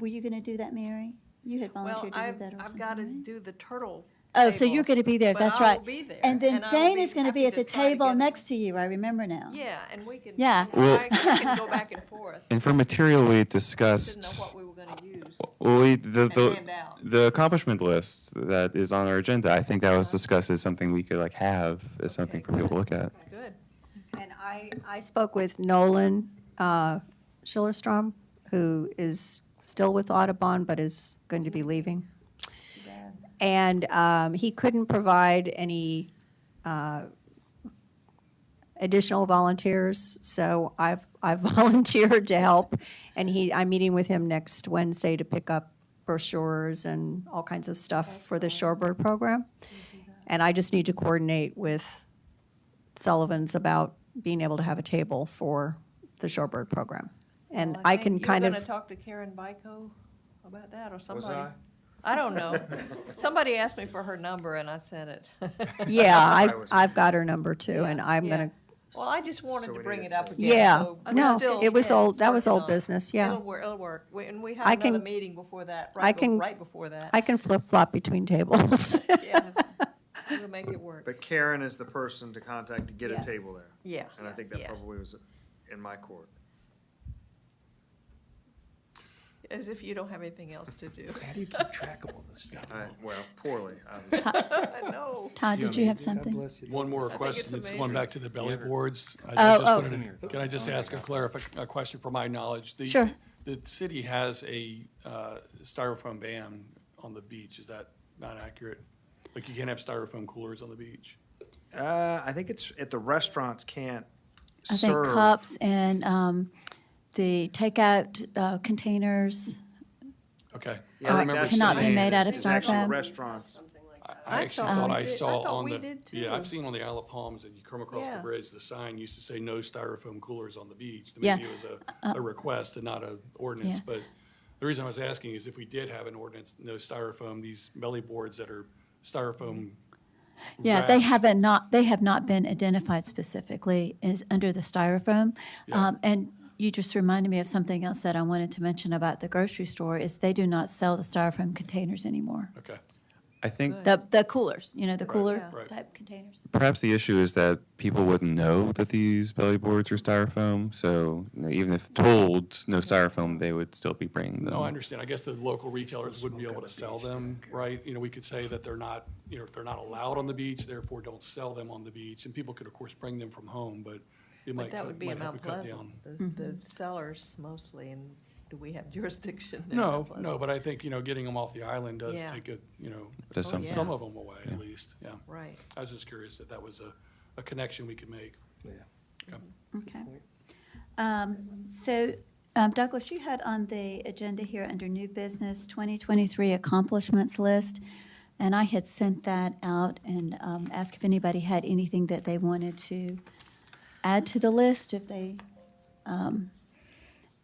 were you gonna do that, Mary? You had Well, volunteered to do I've, that or I've something, gotta right? do the turtle. Oh, so table, you're gonna be there, but that's I will right. be there, And then and I will Dane be is gonna be happy at the to try to table get- next to you, I remember now. Yeah, and we can. Yeah. Well- I can go back and forth. And for material, we Didn't know discussed. what we were gonna use Well, and hand out. the accomplishment list that is on our agenda, I think that was discussed as something we could have as something Okay, for people to look at. Good. And I spoke with Nolan Schillerstrom, who is still with Audubon, but is going to be leaving. And he couldn't provide any additional volunteers, so I've volunteered to help. And I'm meeting with him next Wednesday to pick up brochures and all kinds of stuff for the Shorebird program. And I just need to coordinate with Sullivan's about being able to have a table for the Shorebird program. And Well, I think can kind You're gonna of, talk to Karen Byko about that, or Was somebody? I? I don't know. Somebody asked me for her number and I sent it. yeah, I was- I've got her number too, and I'm Yeah. gonna, Well, I just wanted So to we bring need it a up table. again. yeah, so we're no, still, it was yeah, old, that was working old on it. business, yeah. It'll work. And we I had can- another meeting before that, I can- right before that. I can flip-flop between tables. Yeah, we'll make it work. But Karen is the person to contact to get a Yes. table there. Yeah. And I think that Yeah. probably was in my court. As if you don't have anything else to do. How do you keep track of all this stuff? Well, poorly, obviously. I know. Todd, did you have God something? bless you. One more think question, it's it's going amazing. back to the belly boards. Oh, Can I just ask a question for my knowledge? Sure. The city has a styrofoam ban on the beach, is that not accurate? Like you can't have styrofoam coolers on the beach? I think it's, at the restaurants can't I think serve. cups and the takeout containers. Okay. Yeah, I think remember that's Cannot be the- made out of it's actually styrofoam. Restaurants. Something like I that. I actually thought thought we I did- I saw thought on we the, did yeah, I've too. seen on the Isle of Palms that you come across the Yeah. bridge, the sign used to say no styrofoam coolers on the beach. Yeah. Maybe it was a request and not an ordinance, Yeah. but the reason I was asking is if we did have an ordinance, no styrofoam, these belly boards that are styrofoam Yeah, they wrapped. they have not been identified specifically as under the styrofoam. Yeah. And you just reminded me of something else that I wanted to mention about the grocery store, is they do not sell the styrofoam containers anymore. Okay, I think The coolers, the Right, cooler right. type containers. perhaps the issue is that people wouldn't know that these belly boards are styrofoam. So even if told no styrofoam, they would still be bringing them. no, I understand. I guess the local retailers wouldn't be able to sell them, right? You know, we could say that they're not, you know, if they're not allowed on the beach, therefore don't sell them on the beach. And people could, of course, bring them from home, but it But might, that would be in might help Mount to cut Pleasant, down. the sellers mostly, and do we have jurisdiction in No, Mount Pleasant? no, but I think, you know, getting them off the island does Yeah. take a, you know, Does Oh, something. yeah. some of them away at least, yeah. Right. I was just curious if that was a connection we could make. Yeah. Okay. Douglas, you had on the agenda here under new business, 2023 accomplishments list. And I had sent that out and asked if anybody had anything that they wanted to add to the list, if they,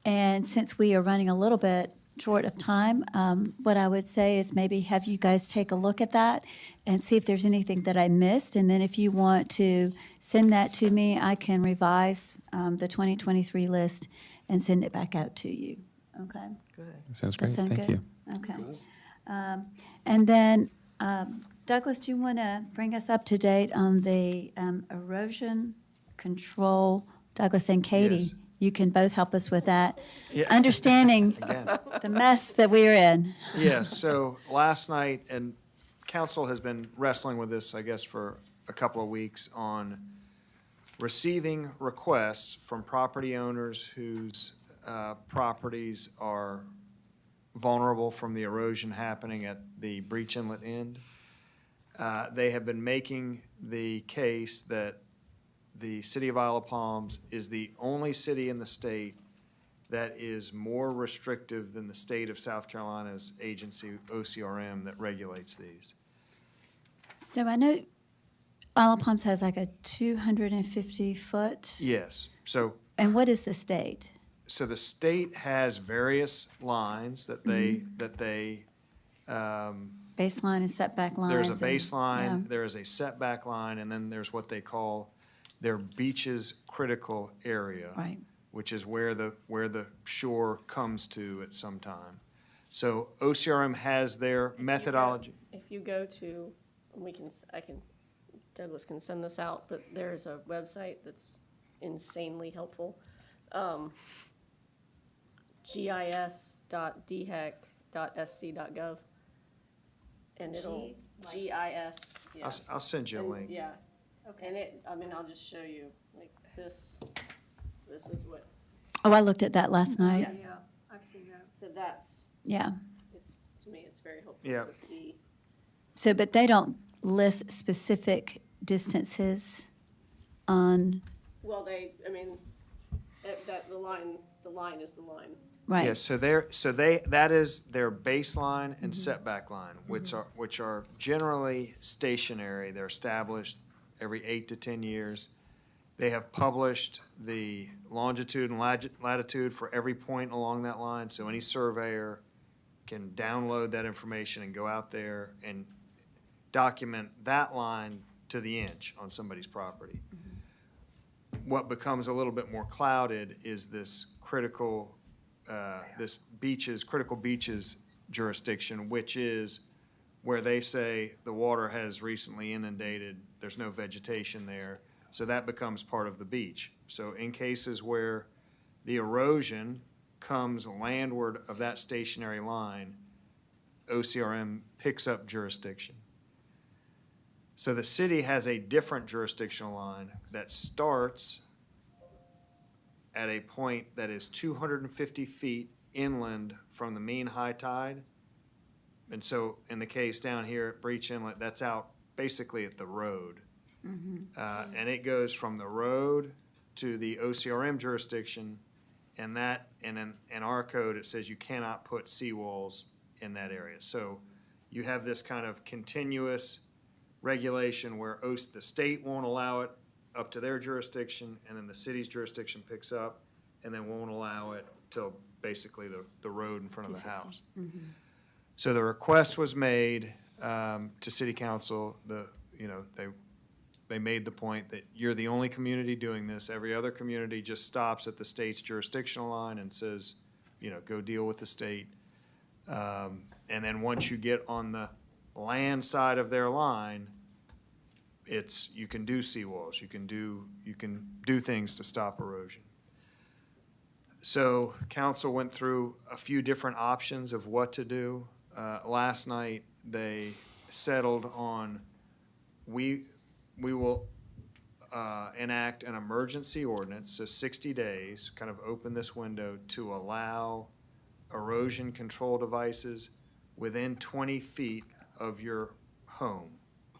and since we are running a little bit short of time, what I would say is maybe have you guys take a look at that and see if there's anything that I missed. And then if you want to send that to me, I can revise the 2023 list and send it back out to you. Okay? Good. Sounds That great. sound Thank good? you. Okay. And then, Douglas, do you want to bring us up to date on the erosion control? Douglas and Katie, Yes. you can both help us with that. Yeah. Understanding Again. the mess that we're in. Yes, so last night, and council has been wrestling with this, I guess, for a couple of weeks on receiving requests from property owners whose properties are vulnerable from the erosion happening at the breach inlet end. They have been making the case that the city of Isle of Palms is the only city in the state that is more restrictive than the state of South Carolina's agency, OCRM, that regulates these. So I know Isle of Palms has like a 250-foot, Yes, so, and what is the state? so the state has various lines that they, Baseline and setback lines? there's a and- baseline, yeah. there is a setback line, and then there's what they call their beaches critical area. Right. Which is where the shore comes to at some time. So OCRM has their methodology. If you go to, Douglas can send this out, but there is a website that's insanely helpful. gis.dhec.sc.gov. And it'll, GIS, yeah. I'll send you a And- link. Yeah. Okay. And I'll just show you, like, this is what, Oh, I looked at that last night. Yeah. Yeah, I've seen that. so that's, Yeah. to me, it's very helpful Yeah. to see. So, but they don't list specific distances on, Well, the line is the line. right? Yes, that is their baseline and setback line, which are generally stationary. They're established every 8 to 10 years. They have published the longitude and latitude for every point along that line, so any surveyor can download that information and go out there and document that line to the inch on somebody's property. What becomes a little bit more clouded is this critical beaches jurisdiction, which is where they say the water has recently inundated, there's no vegetation there, so that becomes part of the beach. So in cases where the erosion comes landward of that stationary line, OCRM picks up jurisdiction. So the city has a different jurisdictional line that starts at a point that is 250 feet inland from the mean high tide. And so in the case down here at Breach Inlet, that's out basically at the road. And it goes from the road to the OCRM jurisdiction, and in our code, it says you cannot put seawalls in that area. So you have this kind of continuous regulation where the state won't allow it up to their jurisdiction, and then the city's jurisdiction picks up, and then won't allow it till basically the road in front of the house. So the request was made to city council. They made the point that you're the only community doing this. Every other community just stops at the state's jurisdictional line and says, go deal with the state. And then once you get on the land side of their line, you can do seawalls, you can do things to stop erosion. So council went through a few different options of what to do. Last night, they settled on, we will enact an emergency ordinance, so 60 days, kind of open this window to allow erosion control devices within 20 feet of your home.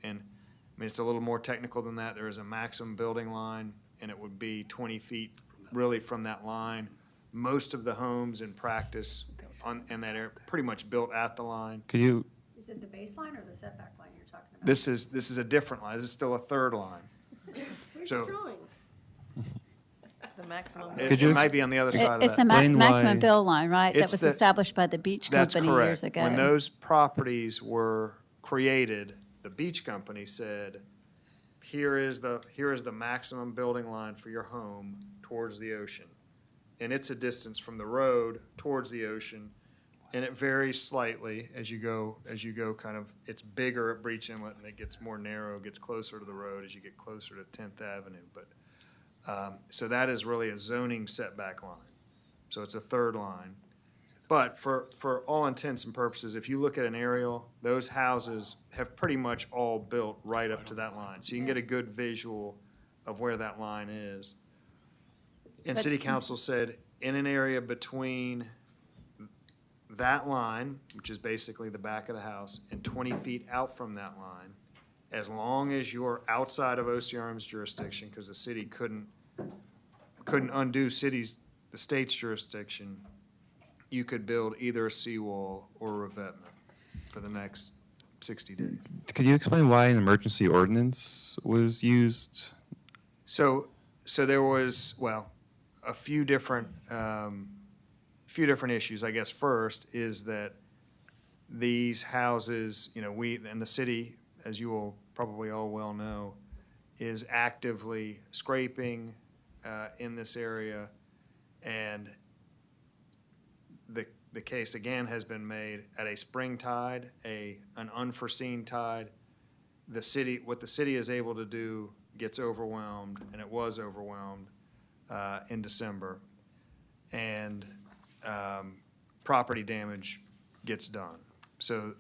And I mean, it's a little more technical than that. There is a maximum building line, and it would be 20 feet really from that line. Most of the homes in practice in that area pretty much built at the line. Could you, Is it the baseline or the setback line you're talking about? This is a different line. This is still a third line. Where's So- the drawing? The maximum. Could you It might be on the other side of It's the that. Explain maximum why- bill line, right? That It's was the- established by the beach That's company years correct. ago. When those properties were created, the beach company said, here is the maximum building line for your home towards the ocean. And it's a distance from the road towards the ocean, and it varies slightly as you go kind of, it's bigger at Breach Inlet, and it gets more narrow, gets closer to the road as you get closer to 10th Avenue. But, so that is really a zoning setback line. So it's a third line. But for all intents and purposes, if you look at an aerial, those houses have pretty much all built right up to that line. So you can get a good visual of where that line is. And city council said, in an area between that line, which is basically the back of the house, and 20 feet out from that line, as long as you're outside of OCRM's jurisdiction, because the city couldn't undo the state's jurisdiction, you could build either a seawall or a revetment for the next 60 days. could you explain why an emergency ordinance was used? So there was, well, a few different issues. I guess first is that these houses, we, and the city, as you will probably all well know, is actively scraping in this area. And the case again has been made at a spring tide, an unforeseen tide. What the city is able to do gets overwhelmed, and it was overwhelmed in December. And property damage gets done. So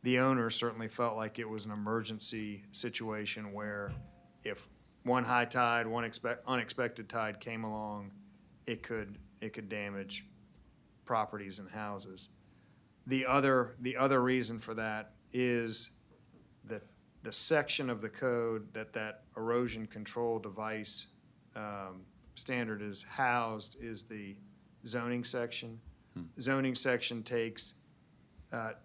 the owner certainly felt like it was an emergency situation where if one high tide, one unexpected tide came along, it could damage properties and houses. The other reason for that is that the section of the code that erosion control device standard is housed is the zoning section. Zoning section takes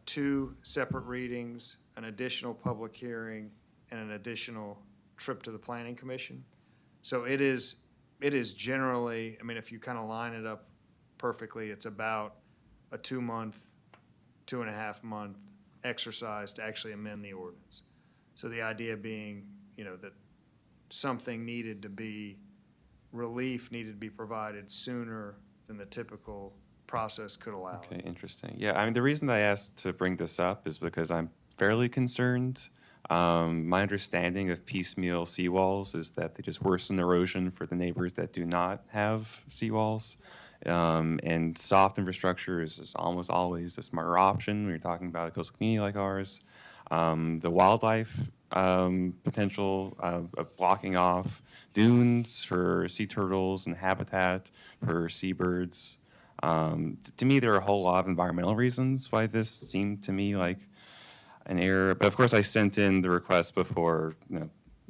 2 separate readings, an additional public hearing, and an additional trip to the planning commission. So it is generally, I mean, if you kind of line it up perfectly, it's about a 2.5 month exercise to actually amend the ordinance. So the idea being, that relief needed to be provided sooner than the typical process could allow. Okay, interesting. Yeah, I mean, the reason that I asked to bring this up is because I'm fairly concerned. My understanding of piecemeal seawalls is that they just worsen erosion for the neighbors that do not have seawalls. And soft infrastructure is almost always the smarter option when you're talking about a coastal community like ours. The wildlife potential of blocking off dunes for sea turtles and habitat for seabirds. To me, there are a whole lot of environmental reasons why this seemed to me like an error. But of course, I sent in the request before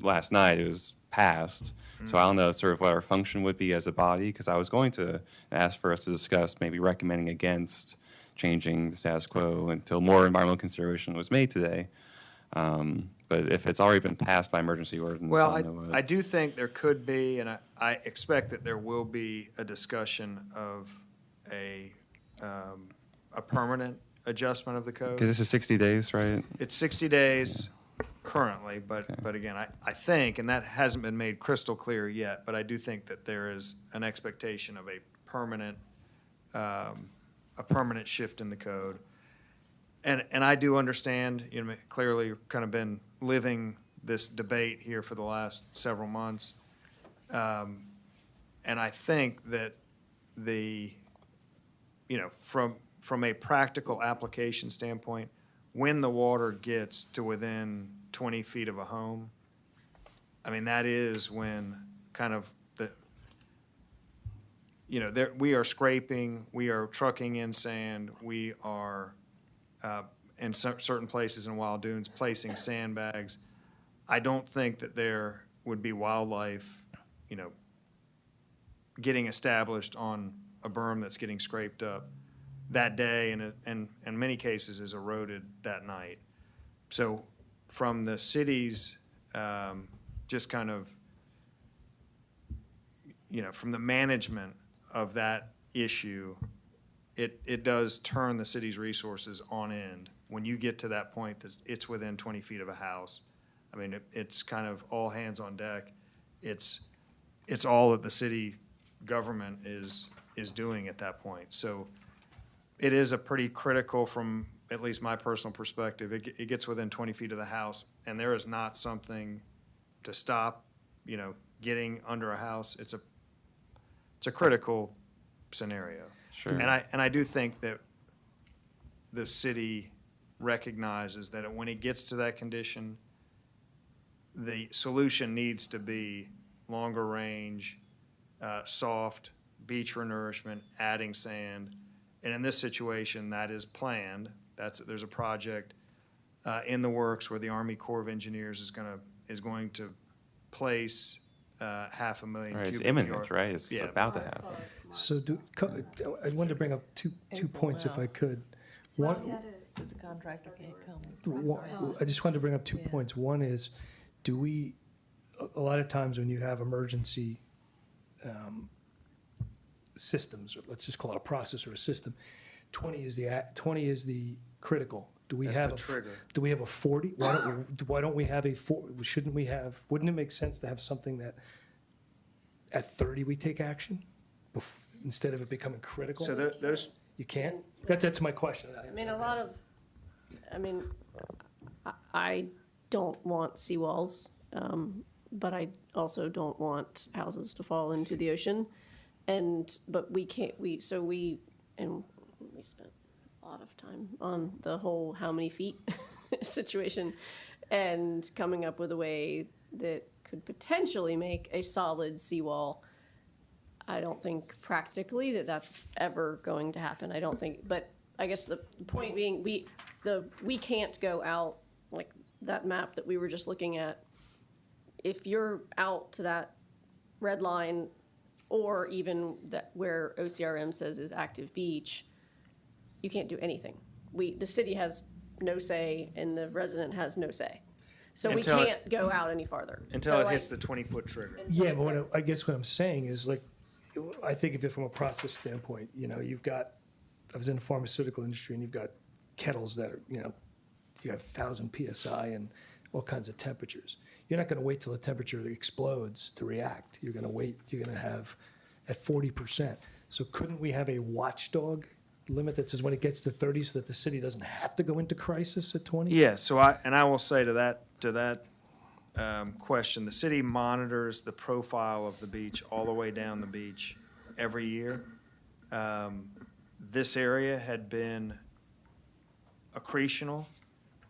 last night. It was passed. So I don't know sort of what our function would be as a body, because I was going to ask for us to discuss maybe recommending against changing the status quo until more environmental consideration was made today. But if it's already been passed by emergency ordinance, Well, I don't know what. I do think there could be, and I expect that there will be a discussion of a permanent adjustment of the code. Because this is 60 days, right? It's 60 days currently, but again, I think, and that hasn't been made crystal clear yet, but I do think that there is an expectation of a permanent shift in the code. And I do understand, you know, clearly you've kind of been living this debate here for the last several months. And I think that from a practical application standpoint, when the water gets to within 20 feet of a home, I mean, that is when kind of we are scraping, we are trucking in sand, we are, in certain places in Wild Dunes, placing sandbags. I don't think that there would be wildlife, getting established on a berm that's getting scraped up that day, and in many cases is eroded that night. So from the city's, just kind of, from the management of that issue, it does turn the city's resources on end. When you get to that point that it's within 20 feet of a house, I mean, it's kind of all hands on deck. It's all that the city government is doing at that point. So it is a pretty critical, from at least my personal perspective, it gets within 20 feet of the house, and there is not something to stop, getting under a house. It's a critical scenario. Sure. And I do think that the city recognizes that when it gets to that condition, the solution needs to be longer range, soft, beach renourishment, adding sand. And in this situation, that is planned. There's a project in the works where the Army Corps of Engineers is going to place 500,000 Right, it's cubic imminent, yard. right? It's Yeah. about to happen. So I wanted to bring up two points if I could. One, So the contractor can't come. I just wanted to bring up 2 points. One is, a lot of times when you have emergency systems, or let's just call it a process or a system, 20 is the critical. Do we That's have the a trigger. Do we have a 40? Why don't we have a 40? Wouldn't it make sense to have something that at 30 we take action instead of it becoming critical? So those, You can't? That's my question. I mean, I don't want seawalls, but I also don't want houses to fall into the ocean. But we can't, we spent a lot of time on the whole how many feet situation and coming up with a way that could potentially make a solid seawall. I don't think practically that's ever going to happen. I don't think, but I guess the point being, we can't go out, like that map that we were just looking at. If you're out to that red line, or even that where OCRM says is active beach, you can't do anything. The city has no say and the resident has no say. So we can't go out any farther. until So, it hits like, the 20-foot trigger. Yeah, but I guess what I'm saying is, like, I think of it from a process standpoint. I was in the pharmaceutical industry, and you've got kettles that are, you got 1,000 PSI and all kinds of temperatures. You're not going to wait till the temperature explodes to react. You're going to wait. You're going to have at 40%. So couldn't we have a watchdog limit that says when it gets to 30, so that the city doesn't have to go into crisis at 20? Yeah, so I will say to that question, the city monitors the profile of the beach all the way down the beach every year. This area had been accretional.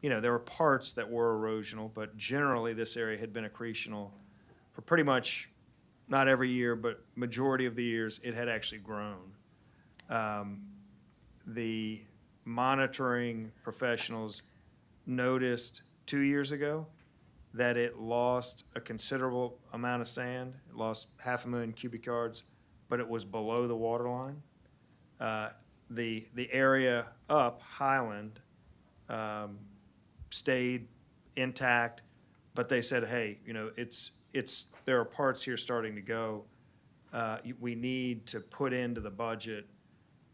There were parts that were erosional, but generally this area had been accretional for pretty much, not every year, but majority of the years it had actually grown. The monitoring professionals noticed 2 years ago that it lost a considerable amount of sand. It lost 500,000 cubic yards, but it was below the water line. The area up Highland stayed intact, but they said, hey, there are parts here starting to go. We need to put into the budget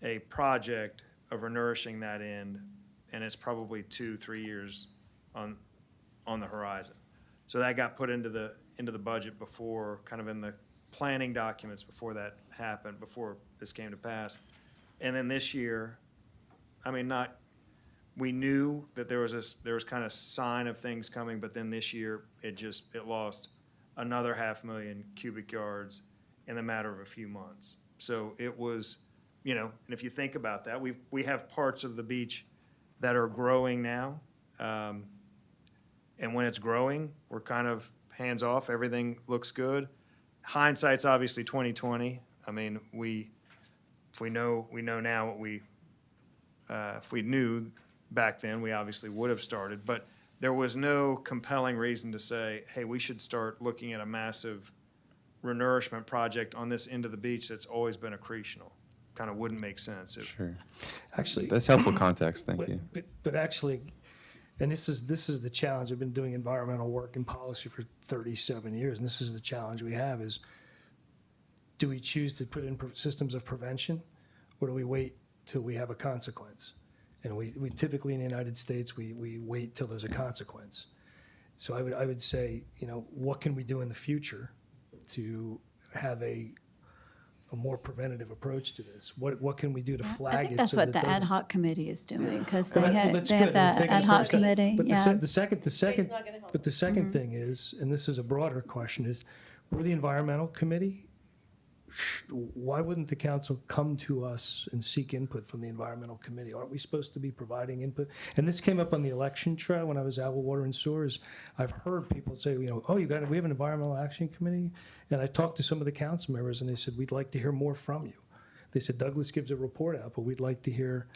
a project of renourishing that end, and it's probably 2-3 years on the horizon. So that got put into the budget before, kind of in the planning documents before that happened, before this came to pass. And then this year, we knew that there was kind of sign of things coming, but then this year, it lost another 500,000 cubic yards in the matter of a few months. So it was, and if you think about that, we have parts of the beach that are growing now. And when it's growing, we're kind of hands off, everything looks good. Hindsight's obviously 20/20. I mean, we know now what if we knew back then, we obviously would have started, but there was no compelling reason to say, hey, we should start looking at a massive renourishment project on this end of the beach that's always been accretional. Kind of wouldn't make sense. Sure. Actually, That's helpful context. Thank you. but actually, and this is the challenge. I've been doing environmental work and policy for 37 years, and this is the challenge we have is, do we choose to put in systems of prevention, or do we wait till we have a consequence? And we typically in the United States, we wait till there's a consequence. So I would say, what can we do in the future to have a more preventative approach to this? What can we do to flag it? I think that's so what that the it ad doesn't- hoc committee is doing, because Well, they that- have, that's they have good. that We're taking ad the hoc first step. committee, But yeah. the second, not gonna help. but the second thing is, and this is a broader question, is we're the environmental committee. Why wouldn't the council come to us and seek input from the environmental committee? Aren't we supposed to be providing input? And this came up on the election trail when I was out with Water and Sewers. I've heard people say, we have an environmental action committee. And I talked to some of the council members and they said, we'd like to hear more from you. They said, Douglas gives a report out, but we'd like to hear,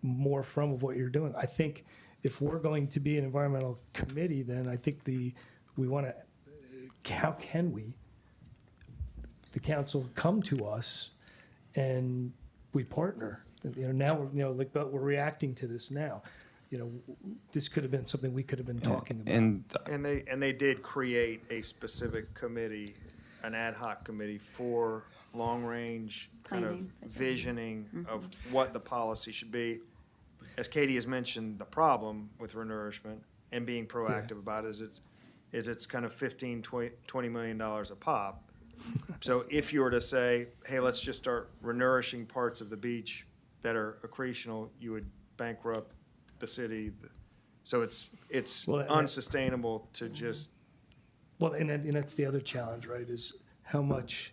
more from what you're doing. I think if we're going to be an environmental committee, then I think we want to, how can we, the council, come to us and we partner? Now we're reacting to this now. This could have been something we could have been talking about. And they did create a specific committee, an ad hoc committee for long-range kind of Planning. visioning of what the policy should be. As Katie has mentioned, the problem with renourishment and being proactive about it is it's kind of $15, $20 million a pop. So if you were to say, hey, let's just start renourishing parts of the beach that are accretional, you would bankrupt the city. So it's Well, and unsustainable to just, Well, and that's the other challenge, right, is how much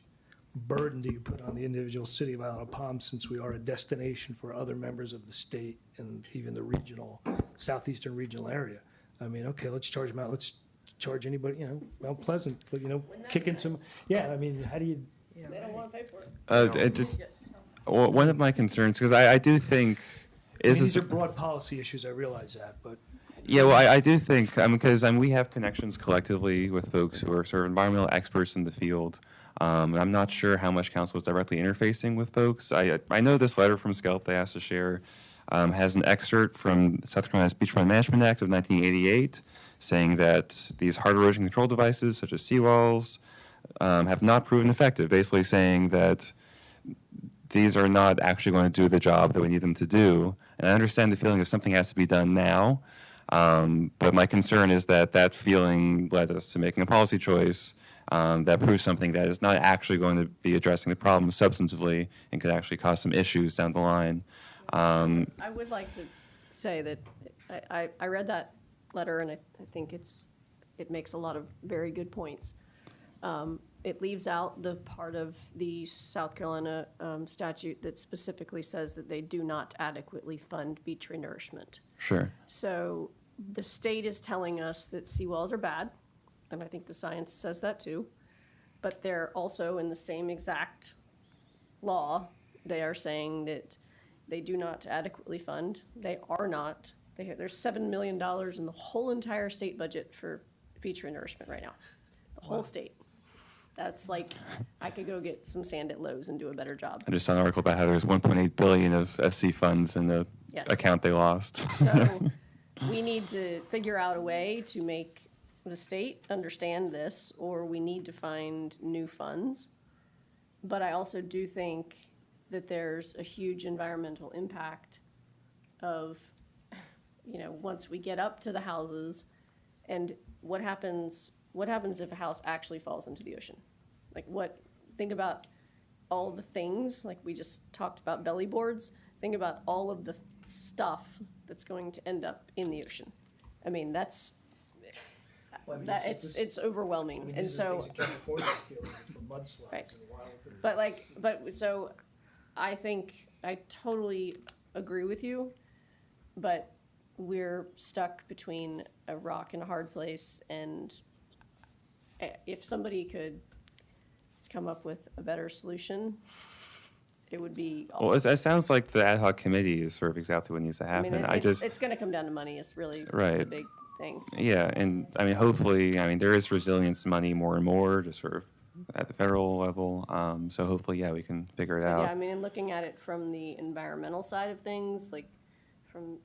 burden do you put on the individual city of Isle of Palm, since we are a destination for other members of the state and even the southeastern regional area? I mean, okay, let's charge them out, let's charge anybody, Mount Pleasant, kick in some, how do you? They don't wanna pay for it. One of my concerns, because I do think, These are broad policy issues, I realize that, but. Yeah, well, I do think, because we have connections collectively with folks who are sort of environmental experts in the field. I'm not sure how much council is directly interfacing with folks. I know this letter from Scalp they asked to share has an excerpt from South Carolina's Beachfront Management Act of 1988, saying that these hard erosion control devices, such as seawalls, have not proven effective, basically saying that these are not actually going to do the job that we need them to do. And I understand the feeling of something has to be done now, but my concern is that feeling led us to making a policy choice that proves something that is not actually going to be addressing the problem substantively and could actually cause some issues down the line. I would like to say that I read that letter and I think it makes a lot of very good points. It leaves out the part of the South Carolina statute that specifically says that they do not adequately fund beach renourishment. Sure. So the state is telling us that seawalls are bad, and I think the science says that too. But they're also in the same exact law, they are saying that they do not adequately fund. They are not. There's $7 million in the whole entire state budget for beach renourishment right now. The whole state. That's like, I could go get some sand at Lowe's and do a better job. I just saw an article about how there's 1.8 billion of SC funds in the Yes. account they lost. So we need to figure out a way to make the state understand this, or we need to find new funds. But I also do think that there's a huge environmental impact of, once we get up to the houses, and what happens if a house actually falls into the ocean? Think about all the things, like we just talked about belly boards, think about all of the stuff that's going to end up in the ocean. I mean, it's overwhelming, and so. California's dealing with for mudslides Right. and wild. So I think I totally agree with you, but we're stuck between a rock and a hard place, and if somebody could come up with a better solution, it would be awesome. Well, it sounds like the ad hoc committee is sort of exactly what needs to I mean, happen. it's gonna come down to money, is really the Right. big thing. Yeah, and I mean, hopefully, there is resilience money more and more, just sort of at the federal level. So hopefully, yeah, we can figure it Yeah, out. I mean, and looking at it from the environmental side of things, like from,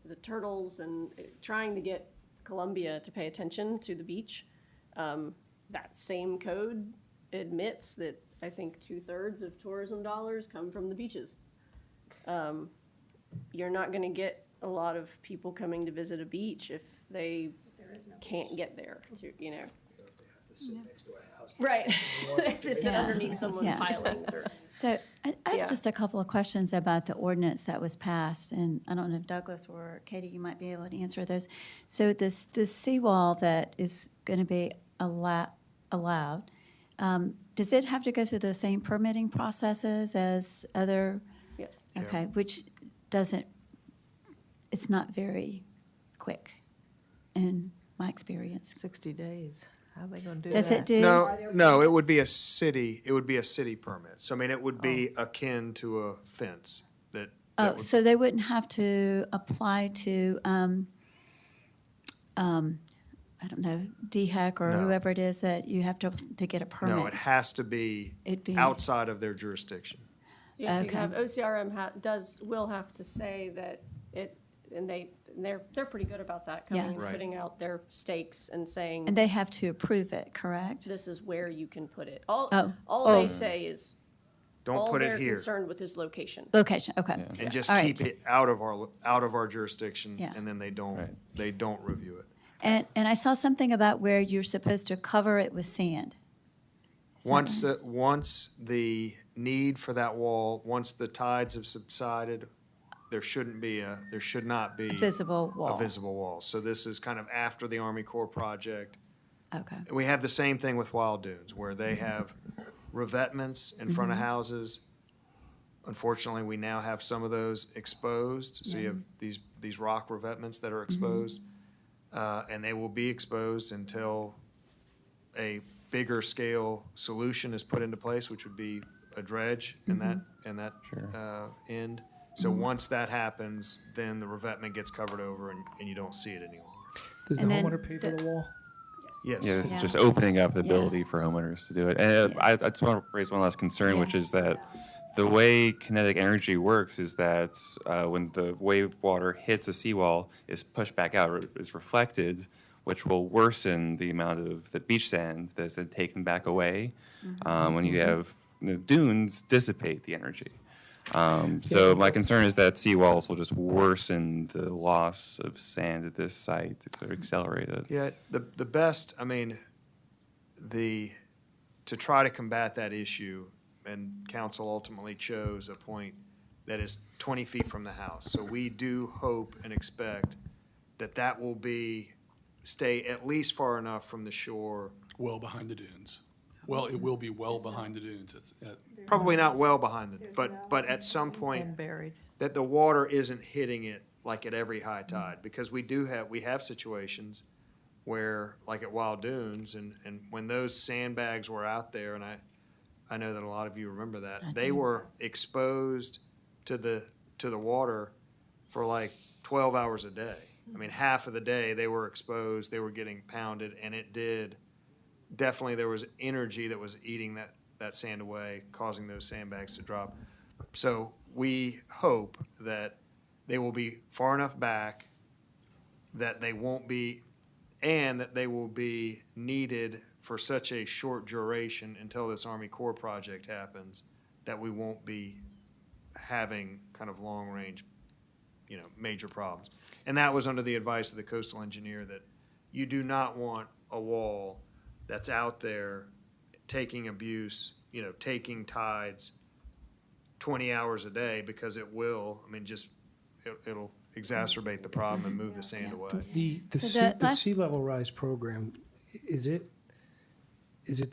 the turtles and trying to get Columbia to pay attention to the beach, that same code admits that I think 2/3 of tourism dollars come from the beaches. You're not gonna get a lot of people coming to visit a beach if they can't get there to, They have to sit next to a house. Right, if you sit Yeah. underneath someone's Yeah. pilings or. So I Yeah. have just a couple of questions about the ordinance that was passed, and I don't know if Douglas or Katie, you might be able to answer those. So this seawall that is going to be allowed, does it have to go through the same permitting processes as other? Yes. Okay, which doesn't, it's not very quick in my experience. 60 days. How are they gonna do that? Does it do? No, it would be a city permit. So, it would be akin to a fence that Oh, would- so they wouldn't have to apply to, I don't know, DHEC or No. whoever it is that you have to get a permit? No, it has to be It'd be- outside of their jurisdiction. You have to Okay. have, OCRM will have to say that and they're pretty good about that, coming Yeah. and Right. putting out their stakes and saying, And they have to approve it, correct? this is where you can put it. All Oh. they say is, Don't all put they're it here. concerned with is location. Location, okay. And just All keep right. it out of our jurisdiction, Yeah. and then they Right. don't review it. And I saw something about where you're supposed to cover it with sand. Is that right? Once the need for that wall, once the tides have subsided, there should not be A visible wall. a visible wall. So this is kind of after the Army Corps project. Okay, And we have the same thing with Wild Dunes, where they have revetments in front of Mm-hmm. houses. Unfortunately, we now have some of those exposed, so you have these rock revetments that are exposed. And they will be exposed until a bigger scale solution is put into place, which would be a dredge in that Sure. end. So once that happens, then the revetment gets covered over and you don't see it any longer. Does the And then homeowner pay for the wall? Yes. Yeah, this Yeah. is just opening up the Yeah. ability for homeowners to do it. And Yeah. I just want to raise one last concern, Yeah. which is that the way kinetic energy works is that when the wave water hits a seawall, is pushed back out, or is reflected, which will worsen the amount of the beach sand that's then taken back away. When you have dunes dissipate the energy. So my concern is that seawalls will just worsen the loss of sand at this site. It's sort of accelerated. Yeah, the best, to try to combat that issue, and council ultimately chose a point that is 20 feet from the house. So we do hope and expect that will stay at least far enough from the shore. Well behind the dunes. Well, it will be well behind the dunes. Probably not well behind it, but at some point, And buried. that the water isn't hitting it like at every high tide, because we have situations where, like at Wild Dunes, and when those sandbags were out there, and I know that a lot of you remember that, they were exposed to the water for like 12 hours a day. Half of the day they were exposed, they were getting pounded, and definitely there was energy that was eating that sand away, causing those sandbags to drop. So we hope that they will be far enough back that they won't be, and that they will be needed for such a short duration until this Army Corps project happens, that we won't be having kind of long-range, major problems. And that was under the advice of the coastal engineer, that you do not want a wall that's out there taking abuse, taking tides 20 hours a day, because it will, it'll exacerbate the problem and move the sand away. The sea level rise program, is it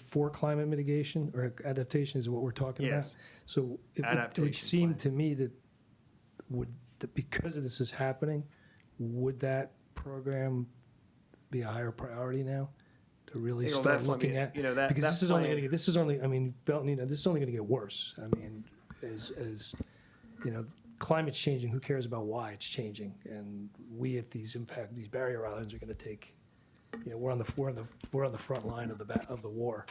for climate mitigation or adaptation is what we're talking about? Yes. So it would Adaptation seem plan. to me that because of this is happening, would that program be a higher priority now to really It'll start definitely looking be, at? that Because that this is only plan- gonna get, this is only, I mean, Belton, this is only gonna get worse. I mean, as climate's changing, who cares about why it's changing? And we at these barrier islands are gonna take, we're on the front line of the war.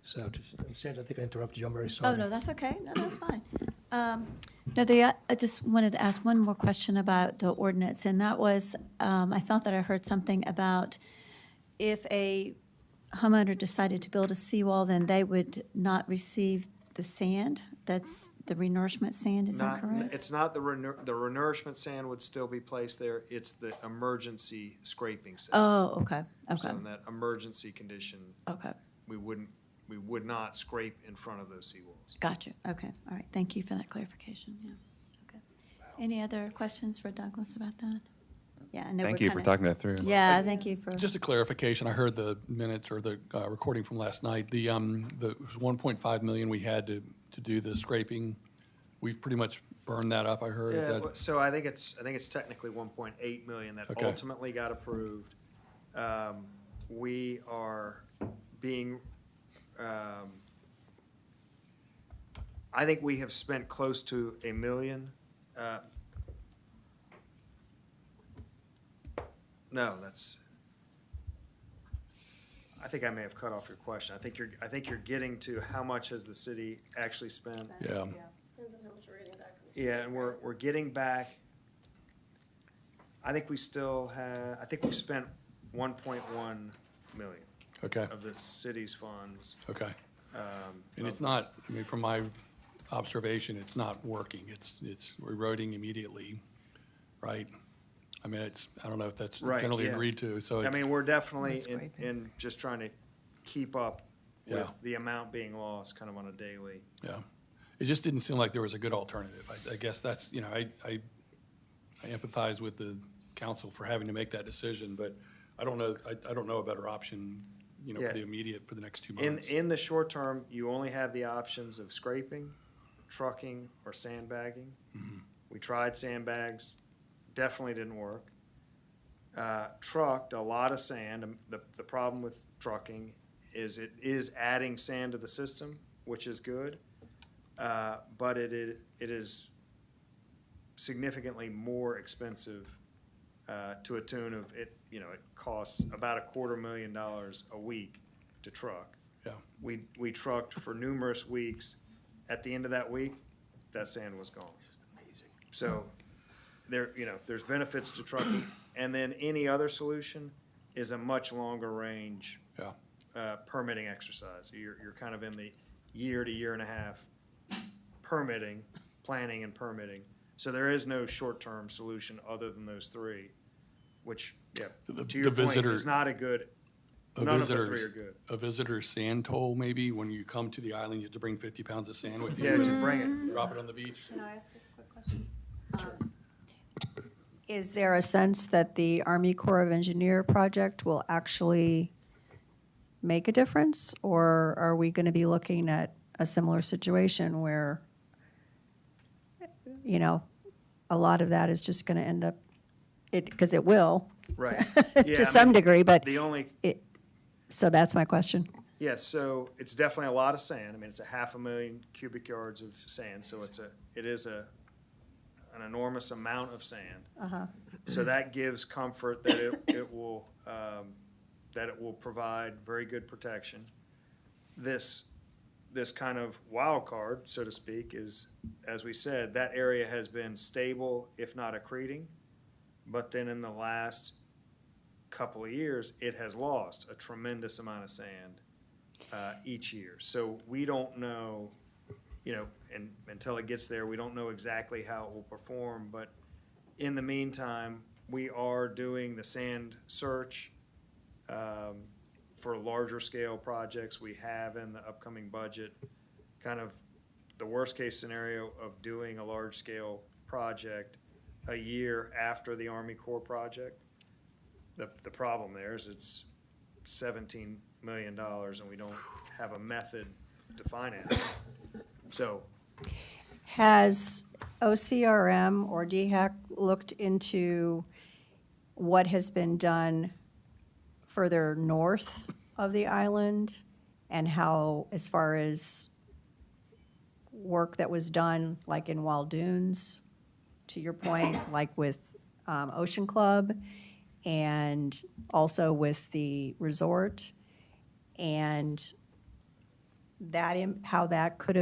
So Sandra, I think I interrupted you, I'm very sorry. Oh, no, that's okay. No, that's fine. No, I just wanted to ask one more question about the ordinance, and that was, I thought that I heard something about if a homeowner decided to build a seawall, then they would not receive the sand. That's the renourishment sand, is that correct? It's not the renourishment sand would still be placed there, it's the emergency scraping sand. Oh, okay, So okay, in that emergency condition, okay. we would not scrape in front of those seawalls. Gotcha, okay, all right. Thank you for that clarification, yeah, okay. Any other questions for Douglas about that? Yeah, I know Thank we're you for kinda- talking that through. Yeah, thank you for. Just a clarification, I heard the minutes or the recording from last night. The 1.5 million we had to do the scraping, we've pretty much burned that up, I heard. Is that? So I think it's technically 1.8 million that Okay. ultimately got approved. We are being, I think we have spent close to $1 million. No, I think I may have cut off your question. I think you're getting to how much has the city actually spent? Yeah. Depends on how much we're getting back from the Yeah, state. and we're getting back, I think we've spent 1.1 million Okay, of the city's funds. okay. And it's not, from my observation, it's not working. It's eroding immediately, right? I don't know if that's Right, generally yeah. agreed to, so. We're definitely No scraping. in just trying to keep up with Yeah. the amount being lost kind of on a daily. Yeah, it just didn't seem like there was a good alternative. I guess that's, I empathize with the council for having to make that decision, but I don't know, I don't know a better option, for Yeah. the immediate, for the next 2 In, months. in the short term, you only have the options of scraping, trucking, or sandbagging. We tried sandbags, definitely didn't work. Trucked a lot of sand. The problem with trucking is it is adding sand to the system, which is good. But it is significantly more expensive to a tune of it costs about $250,000 a week to truck. Yeah, We trucked for numerous weeks. At the end of that week, that sand was gone. So there's benefits to trucking. And then any other solution is a much longer range yeah, permitting exercise. You're kind of in the year to year and a half planning and permitting. So there is no short-term solution other than those three, which, The- to your the point, visitor- is not a good, A none of the three visitor's- are good. A visitor sand toll, maybe, when you come to the island, you have to bring 50 pounds of sand with you. Yeah, to bring it. Drop it on the beach. Can I ask a quick question? Is there a sense that the Army Corps of Engineer project will actually make a difference? Or are we going to be looking at a similar situation where, a lot of that is just going to end up, because it will, Right. Yeah, to some degree, but, The only, so that's my question. yes, so it's definitely a lot of sand. It's 500,000 cubic yards of sand, so it is an enormous amount of sand. So that gives comfort that it will provide very good protection. This kind of wild card, so to speak, is, as we said, that area has been stable, if not accreting. But then in the last couple of years, it has lost a tremendous amount of sand each year. So we don't know, and until it gets there, we don't know exactly how it will perform. But in the meantime, we are doing the sand search for larger scale projects. We have in the upcoming budget kind of the worst case scenario of doing a large scale project a year after the Army Corps project. The problem there is it's $17 million and we don't have a method to finance it. So, Has OCRM or DHEC looked into what has been done further north of the island and how, as far as work that was done, like in Waldoons, to your point, like with Ocean Club, and also with the resort, and that how that could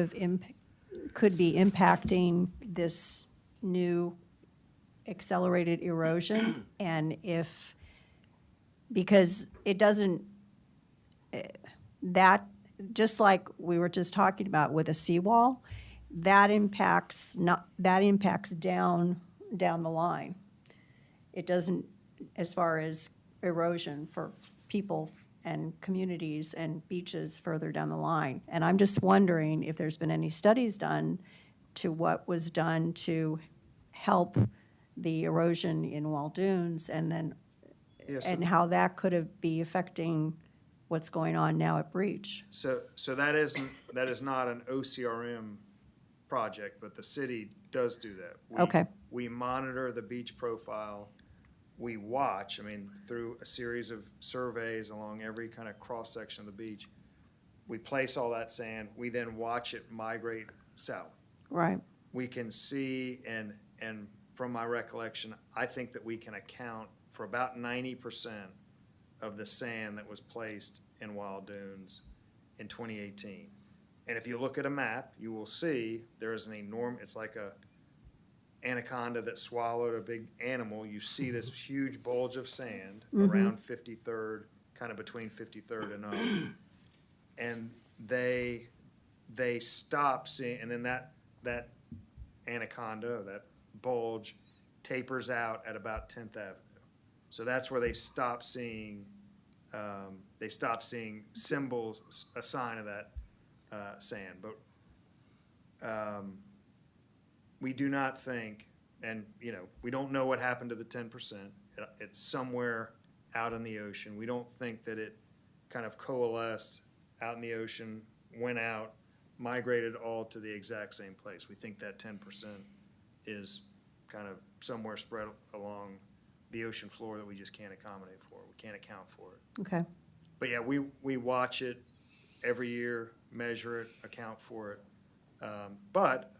be impacting this new accelerated erosion, and if, because it doesn't, that, just like we were just talking about with a seawall, that impacts down the line. It doesn't, as far as erosion for people and communities and beaches further down the line. And I'm just wondering if there's been any studies done to what was done to help the erosion in Waldoons, and then, yes, and how that could be affecting what's going on now at Breach. so that is not an OCRM project, but the city does do that. Okay. We monitor the beach profile. We watch, through a series of surveys along every kind of cross-section of the beach. We place all that sand. We then watch it migrate south. Right. We can see, and from my recollection, I think that we can account for about 90% of the sand that was placed in Waldoons in 2018. And if you look at a map, you will see there is an it's like a anaconda that swallowed a big animal. You see this huge bulge of sand around 53rd, kind of between 53rd and up. And they stop seeing, and then that anaconda, that bulge, tapers out at about 10th Avenue. So that's where they stop seeing symbols, a sign of that sand. But we do not think, and we don't know what happened to the 10%. It's somewhere out in the ocean. We don't think that it kind of coalesced out in the ocean, went out, migrated all to the exact same place. We think that 10% is kind of somewhere spread along the ocean floor that we just can't accommodate for. We can't account for it. Okay. But yeah, we watch it every year, measure it, account for it. But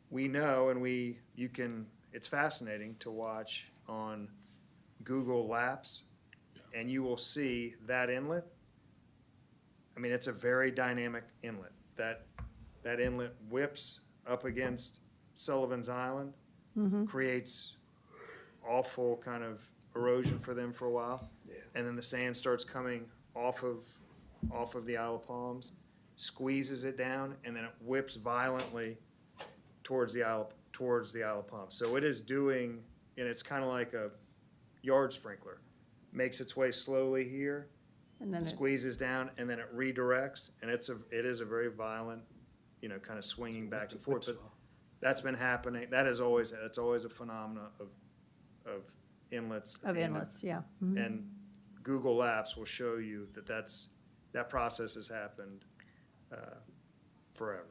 we know, and it's fascinating to watch on Google Maps, and you will see that inlet. It's a very dynamic inlet. That inlet whips up against Sullivan's Island, creates awful kind of erosion for them for a while, and then the sand starts coming off of the Isle of Palms, squeezes it down, and then it whips violently towards the Isle of Palms. So it is doing, and it's kind of like a yard sprinkler, makes its way slowly here, And then squeezes down, and then it redirects, and it is a very violent, kind of swinging back and forth. But that's been happening. That's always a phenomena of inlets. of inlets, yeah. Mhm. And Google Maps will show you that process has happened forever.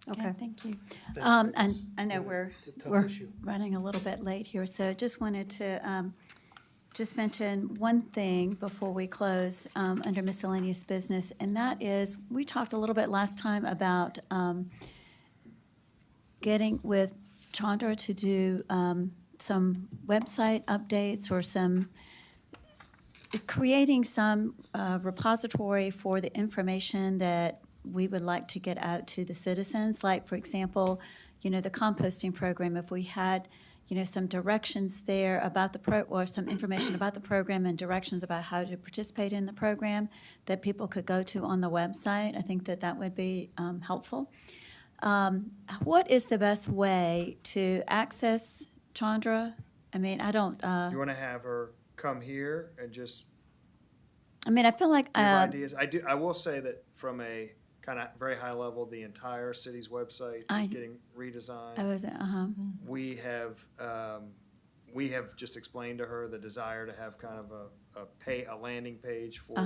Okay, thank you. Thanks. And I know It's a tough we're issue. running a little bit late here, so just wanted to just mention one thing before we close under miscellaneous business, and that is, we talked a little bit last time about getting with Chandra to do some website updates or creating some repository for the information that we would like to get out to the citizens. Like, for example, the composting program, if we had, some directions there about or some information about the program and directions about how to participate in the program that people could go to on the website. I think that would be helpful. What is the best way to access Chandra? I mean, I don't, You want to have her come here and just I feel like, give ideas? I will say that from a kind of very high level, the entire city's website is getting redesigned. I was, We have just explained to her the desire to have kind of a landing page for,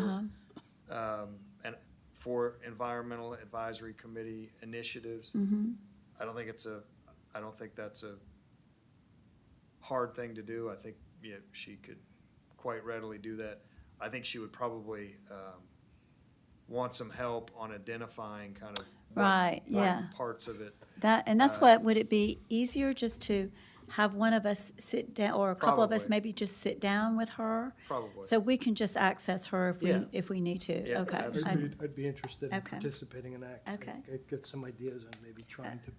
and for environmental advisory committee initiatives. I don't think that's a hard thing to do. I think, she could quite readily do that. I think she would probably, want some help on identifying kind of what parts of it. that's would it be easier just to have one of us sit down, or a couple of us Probably. maybe just sit down with her? Probably. So we can just access her Yeah. if we need to? Yeah, Okay. absolutely. I'd be interested in Okay. participating in that. 'Cause Okay. Get some ideas on maybe trying to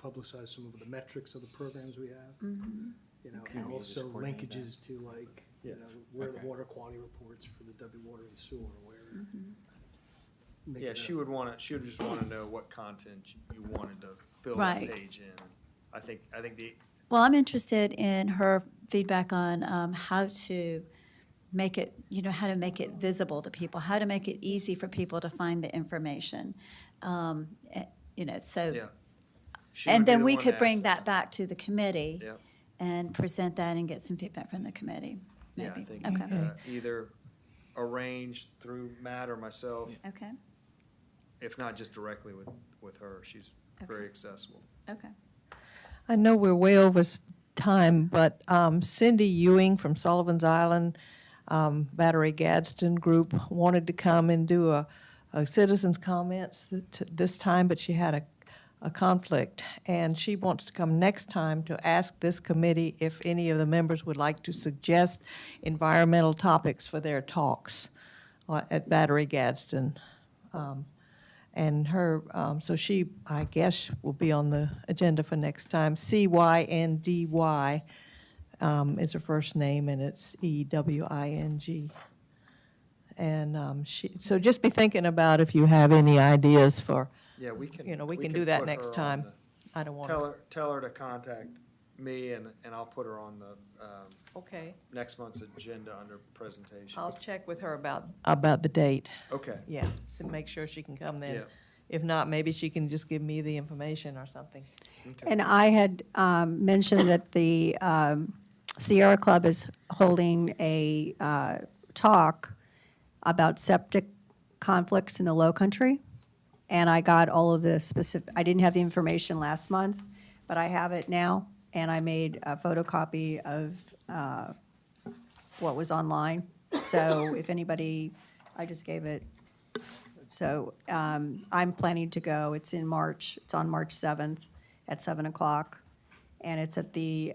publicize some of the metrics of the programs we have. You know, Okay. and also Just coordinate linkages to like, you know, where the Okay. water quality reports for the W water and sewer, where. make Yeah, it she would just want to know what content you wanted to fill Right. that page in. I think Well, I'm interested in her feedback on how to make it, how to make it visible to people, how to make it easy for people to find the information. So. yeah. She would And be then the we one could to bring ask that back to the committee Yep. and present that and get some feedback from the committee, Yeah, maybe. I think Okay, either arranged through Matt or myself, okay, if not just directly with her. She's very Okay. accessible. okay. I know we're way over time, but Cindy Ewing from Sullivan's Island, Battery Gadsden Group wanted to come and do a citizens' comments this time, but she had a conflict, and she wants to come next time to ask this committee if any of the members would like to suggest environmental topics for their talks at Battery Gadsden. And her, so she, I guess, will be on the agenda for next time. CYNDY is her first name, and it's EWING. And so just be thinking about if you have any ideas for, Yeah, we can. we can do that put next her on time. the- I don't want to. Tell her to contact me, and I'll put her on the Okay, next month's agenda under presentation. I'll check with her about the date. Okay. Yeah, so make sure she can come then. Yeah. If not, maybe she can just give me the information or something. Okay. And I had mentioned that the Sierra Club is holding a talk about septic conflicts in the Low Country. And I got all of the specific, I didn't have the information last month, but I have it now. And I made a photocopy of what was online. So if anybody, I just gave it. So I'm planning to go. It's in March. It's on March 7th at 7 o'clock. And it's at the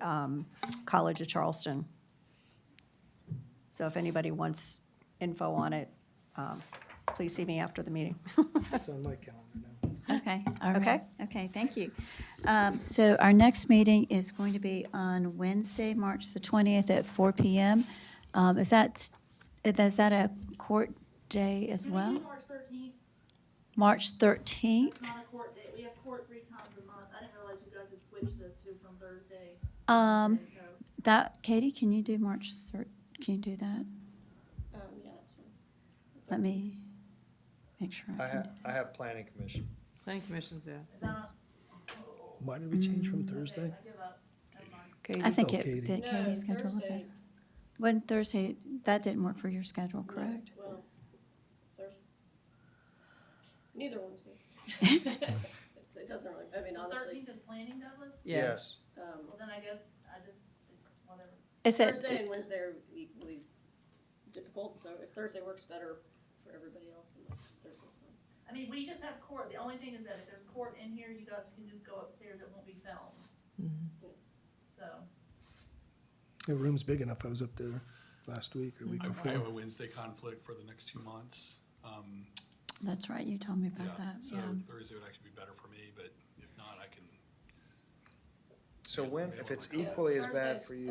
College of Charleston. So if anybody wants info on it, please see me after the meeting. It's on my calendar now. Okay, all right. Okay. Okay, thank you. So our next meeting is going to be on Wednesday, March the 20th at 4 PM. Is that a court day as well? March 13th, March 13th? it's not a court day. We have court 3 times a month. I didn't realize you guys had switched those two from Thursday. So- Katie, can you do can you do that? Yeah, that's fine. Let me make sure I can do I have planning commission. Planning commission's, yeah. It's not, Why did we change from Thursday? I give up. Never mind. Katie? I think Oh, it Katie. fit No, Katie's schedule. Thursday. When Thursday, that didn't work for your schedule, correct? Well, Thursday. Neither one's good. It doesn't really, I mean, The honestly, 13th is planning, Douglas? Yes. Well, then I guess it's whatever. Is it, Thursday and Wednesday are equally difficult, so if Thursday works better for everybody else, then Thursday's fine. I mean, we just have court. The only thing is that if there's court in here, you guys can just go upstairs. It won't be filmed. So, The room's big enough. I was up there last week or week I before. have a Wednesday conflict for the next 2 months. that's right, you told me about that, So yeah. Thursday would actually be better for me, but if not, I can. So when, if it's equally as bad for you,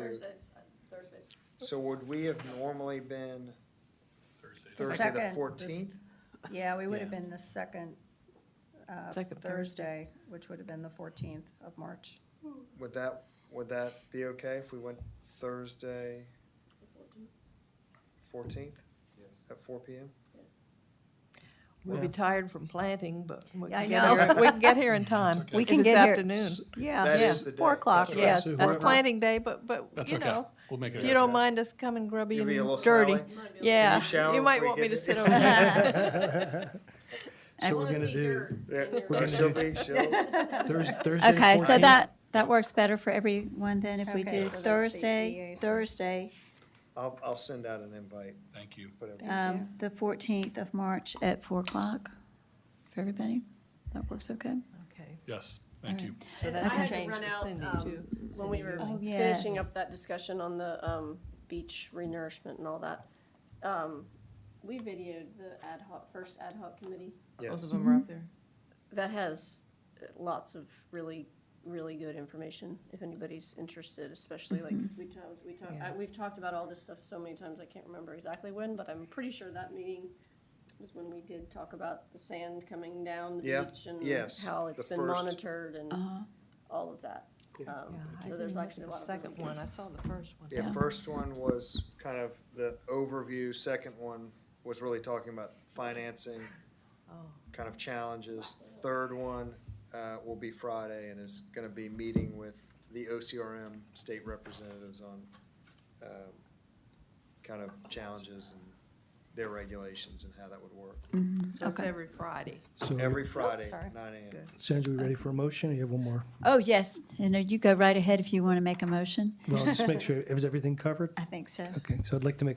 Thursdays. so would we have normally been Thursday. Thursday the Second, this- 14th? Yeah, we would have Yeah. been the second Second Thursday, which would have been the 14th of March. Would that be okay if we went Thursday 14th? At 4 PM? We'll be tired from planting, but we Yeah, I can get know. here, we can get here in time. okay. We If can it's get here. afternoon. Yeah, That is the day. 4 o'clock, That's yeah. Yeah, so that's we're- planting day, but, That's you okay. know, We'll make it. if you don't mind us coming grubby Give you a and little dirty. smiley? Yeah, shower you might before you want me get to here? sit over there. So we're gonna do Yeah, she'll. Thursday. Okay, so 14th? that works better for everyone then if we Okay, do so that's the Thursday, EAC. Thursday, I'll send out an invite. Thank you. Put it- Thank you. the 14th of March at 4 o'clock for everybody. That works okay? Okay, Yes, thank you. so And that's I a had to change run for out, Cindy too. when we were Oh, finishing yes. up that discussion on the beach renourishment and all that, we videoed the first ad hoc committee. Both Yes. of them are up there. That has lots of really, really good information, if anybody's interested, especially like, 'cause Yeah. we've talked about all this stuff so many times, I can't remember exactly when, but I'm pretty sure that meeting was when we did talk about the sand coming down the Yeah, beach and yes, how it's the been first. monitored and all of that. Yeah. Yeah, I So there's didn't look actually at a the lot of second really good- one, I saw the first one. Yeah, first one was kind of the overview, second one was really talking about financing, Oh, kind of challenges. Third one will be Friday and is gonna be meeting with the OCRM state representatives on kind of challenges and their regulations and how that would work. so it's Okay. every Friday. So, Every Friday, sorry. 9 AM. Sandra, we ready for a motion, or you have one more? Oh, yes, you go right ahead if you want to make a motion. Well, just make sure, is everything covered? I think so. Okay, so I'd like to make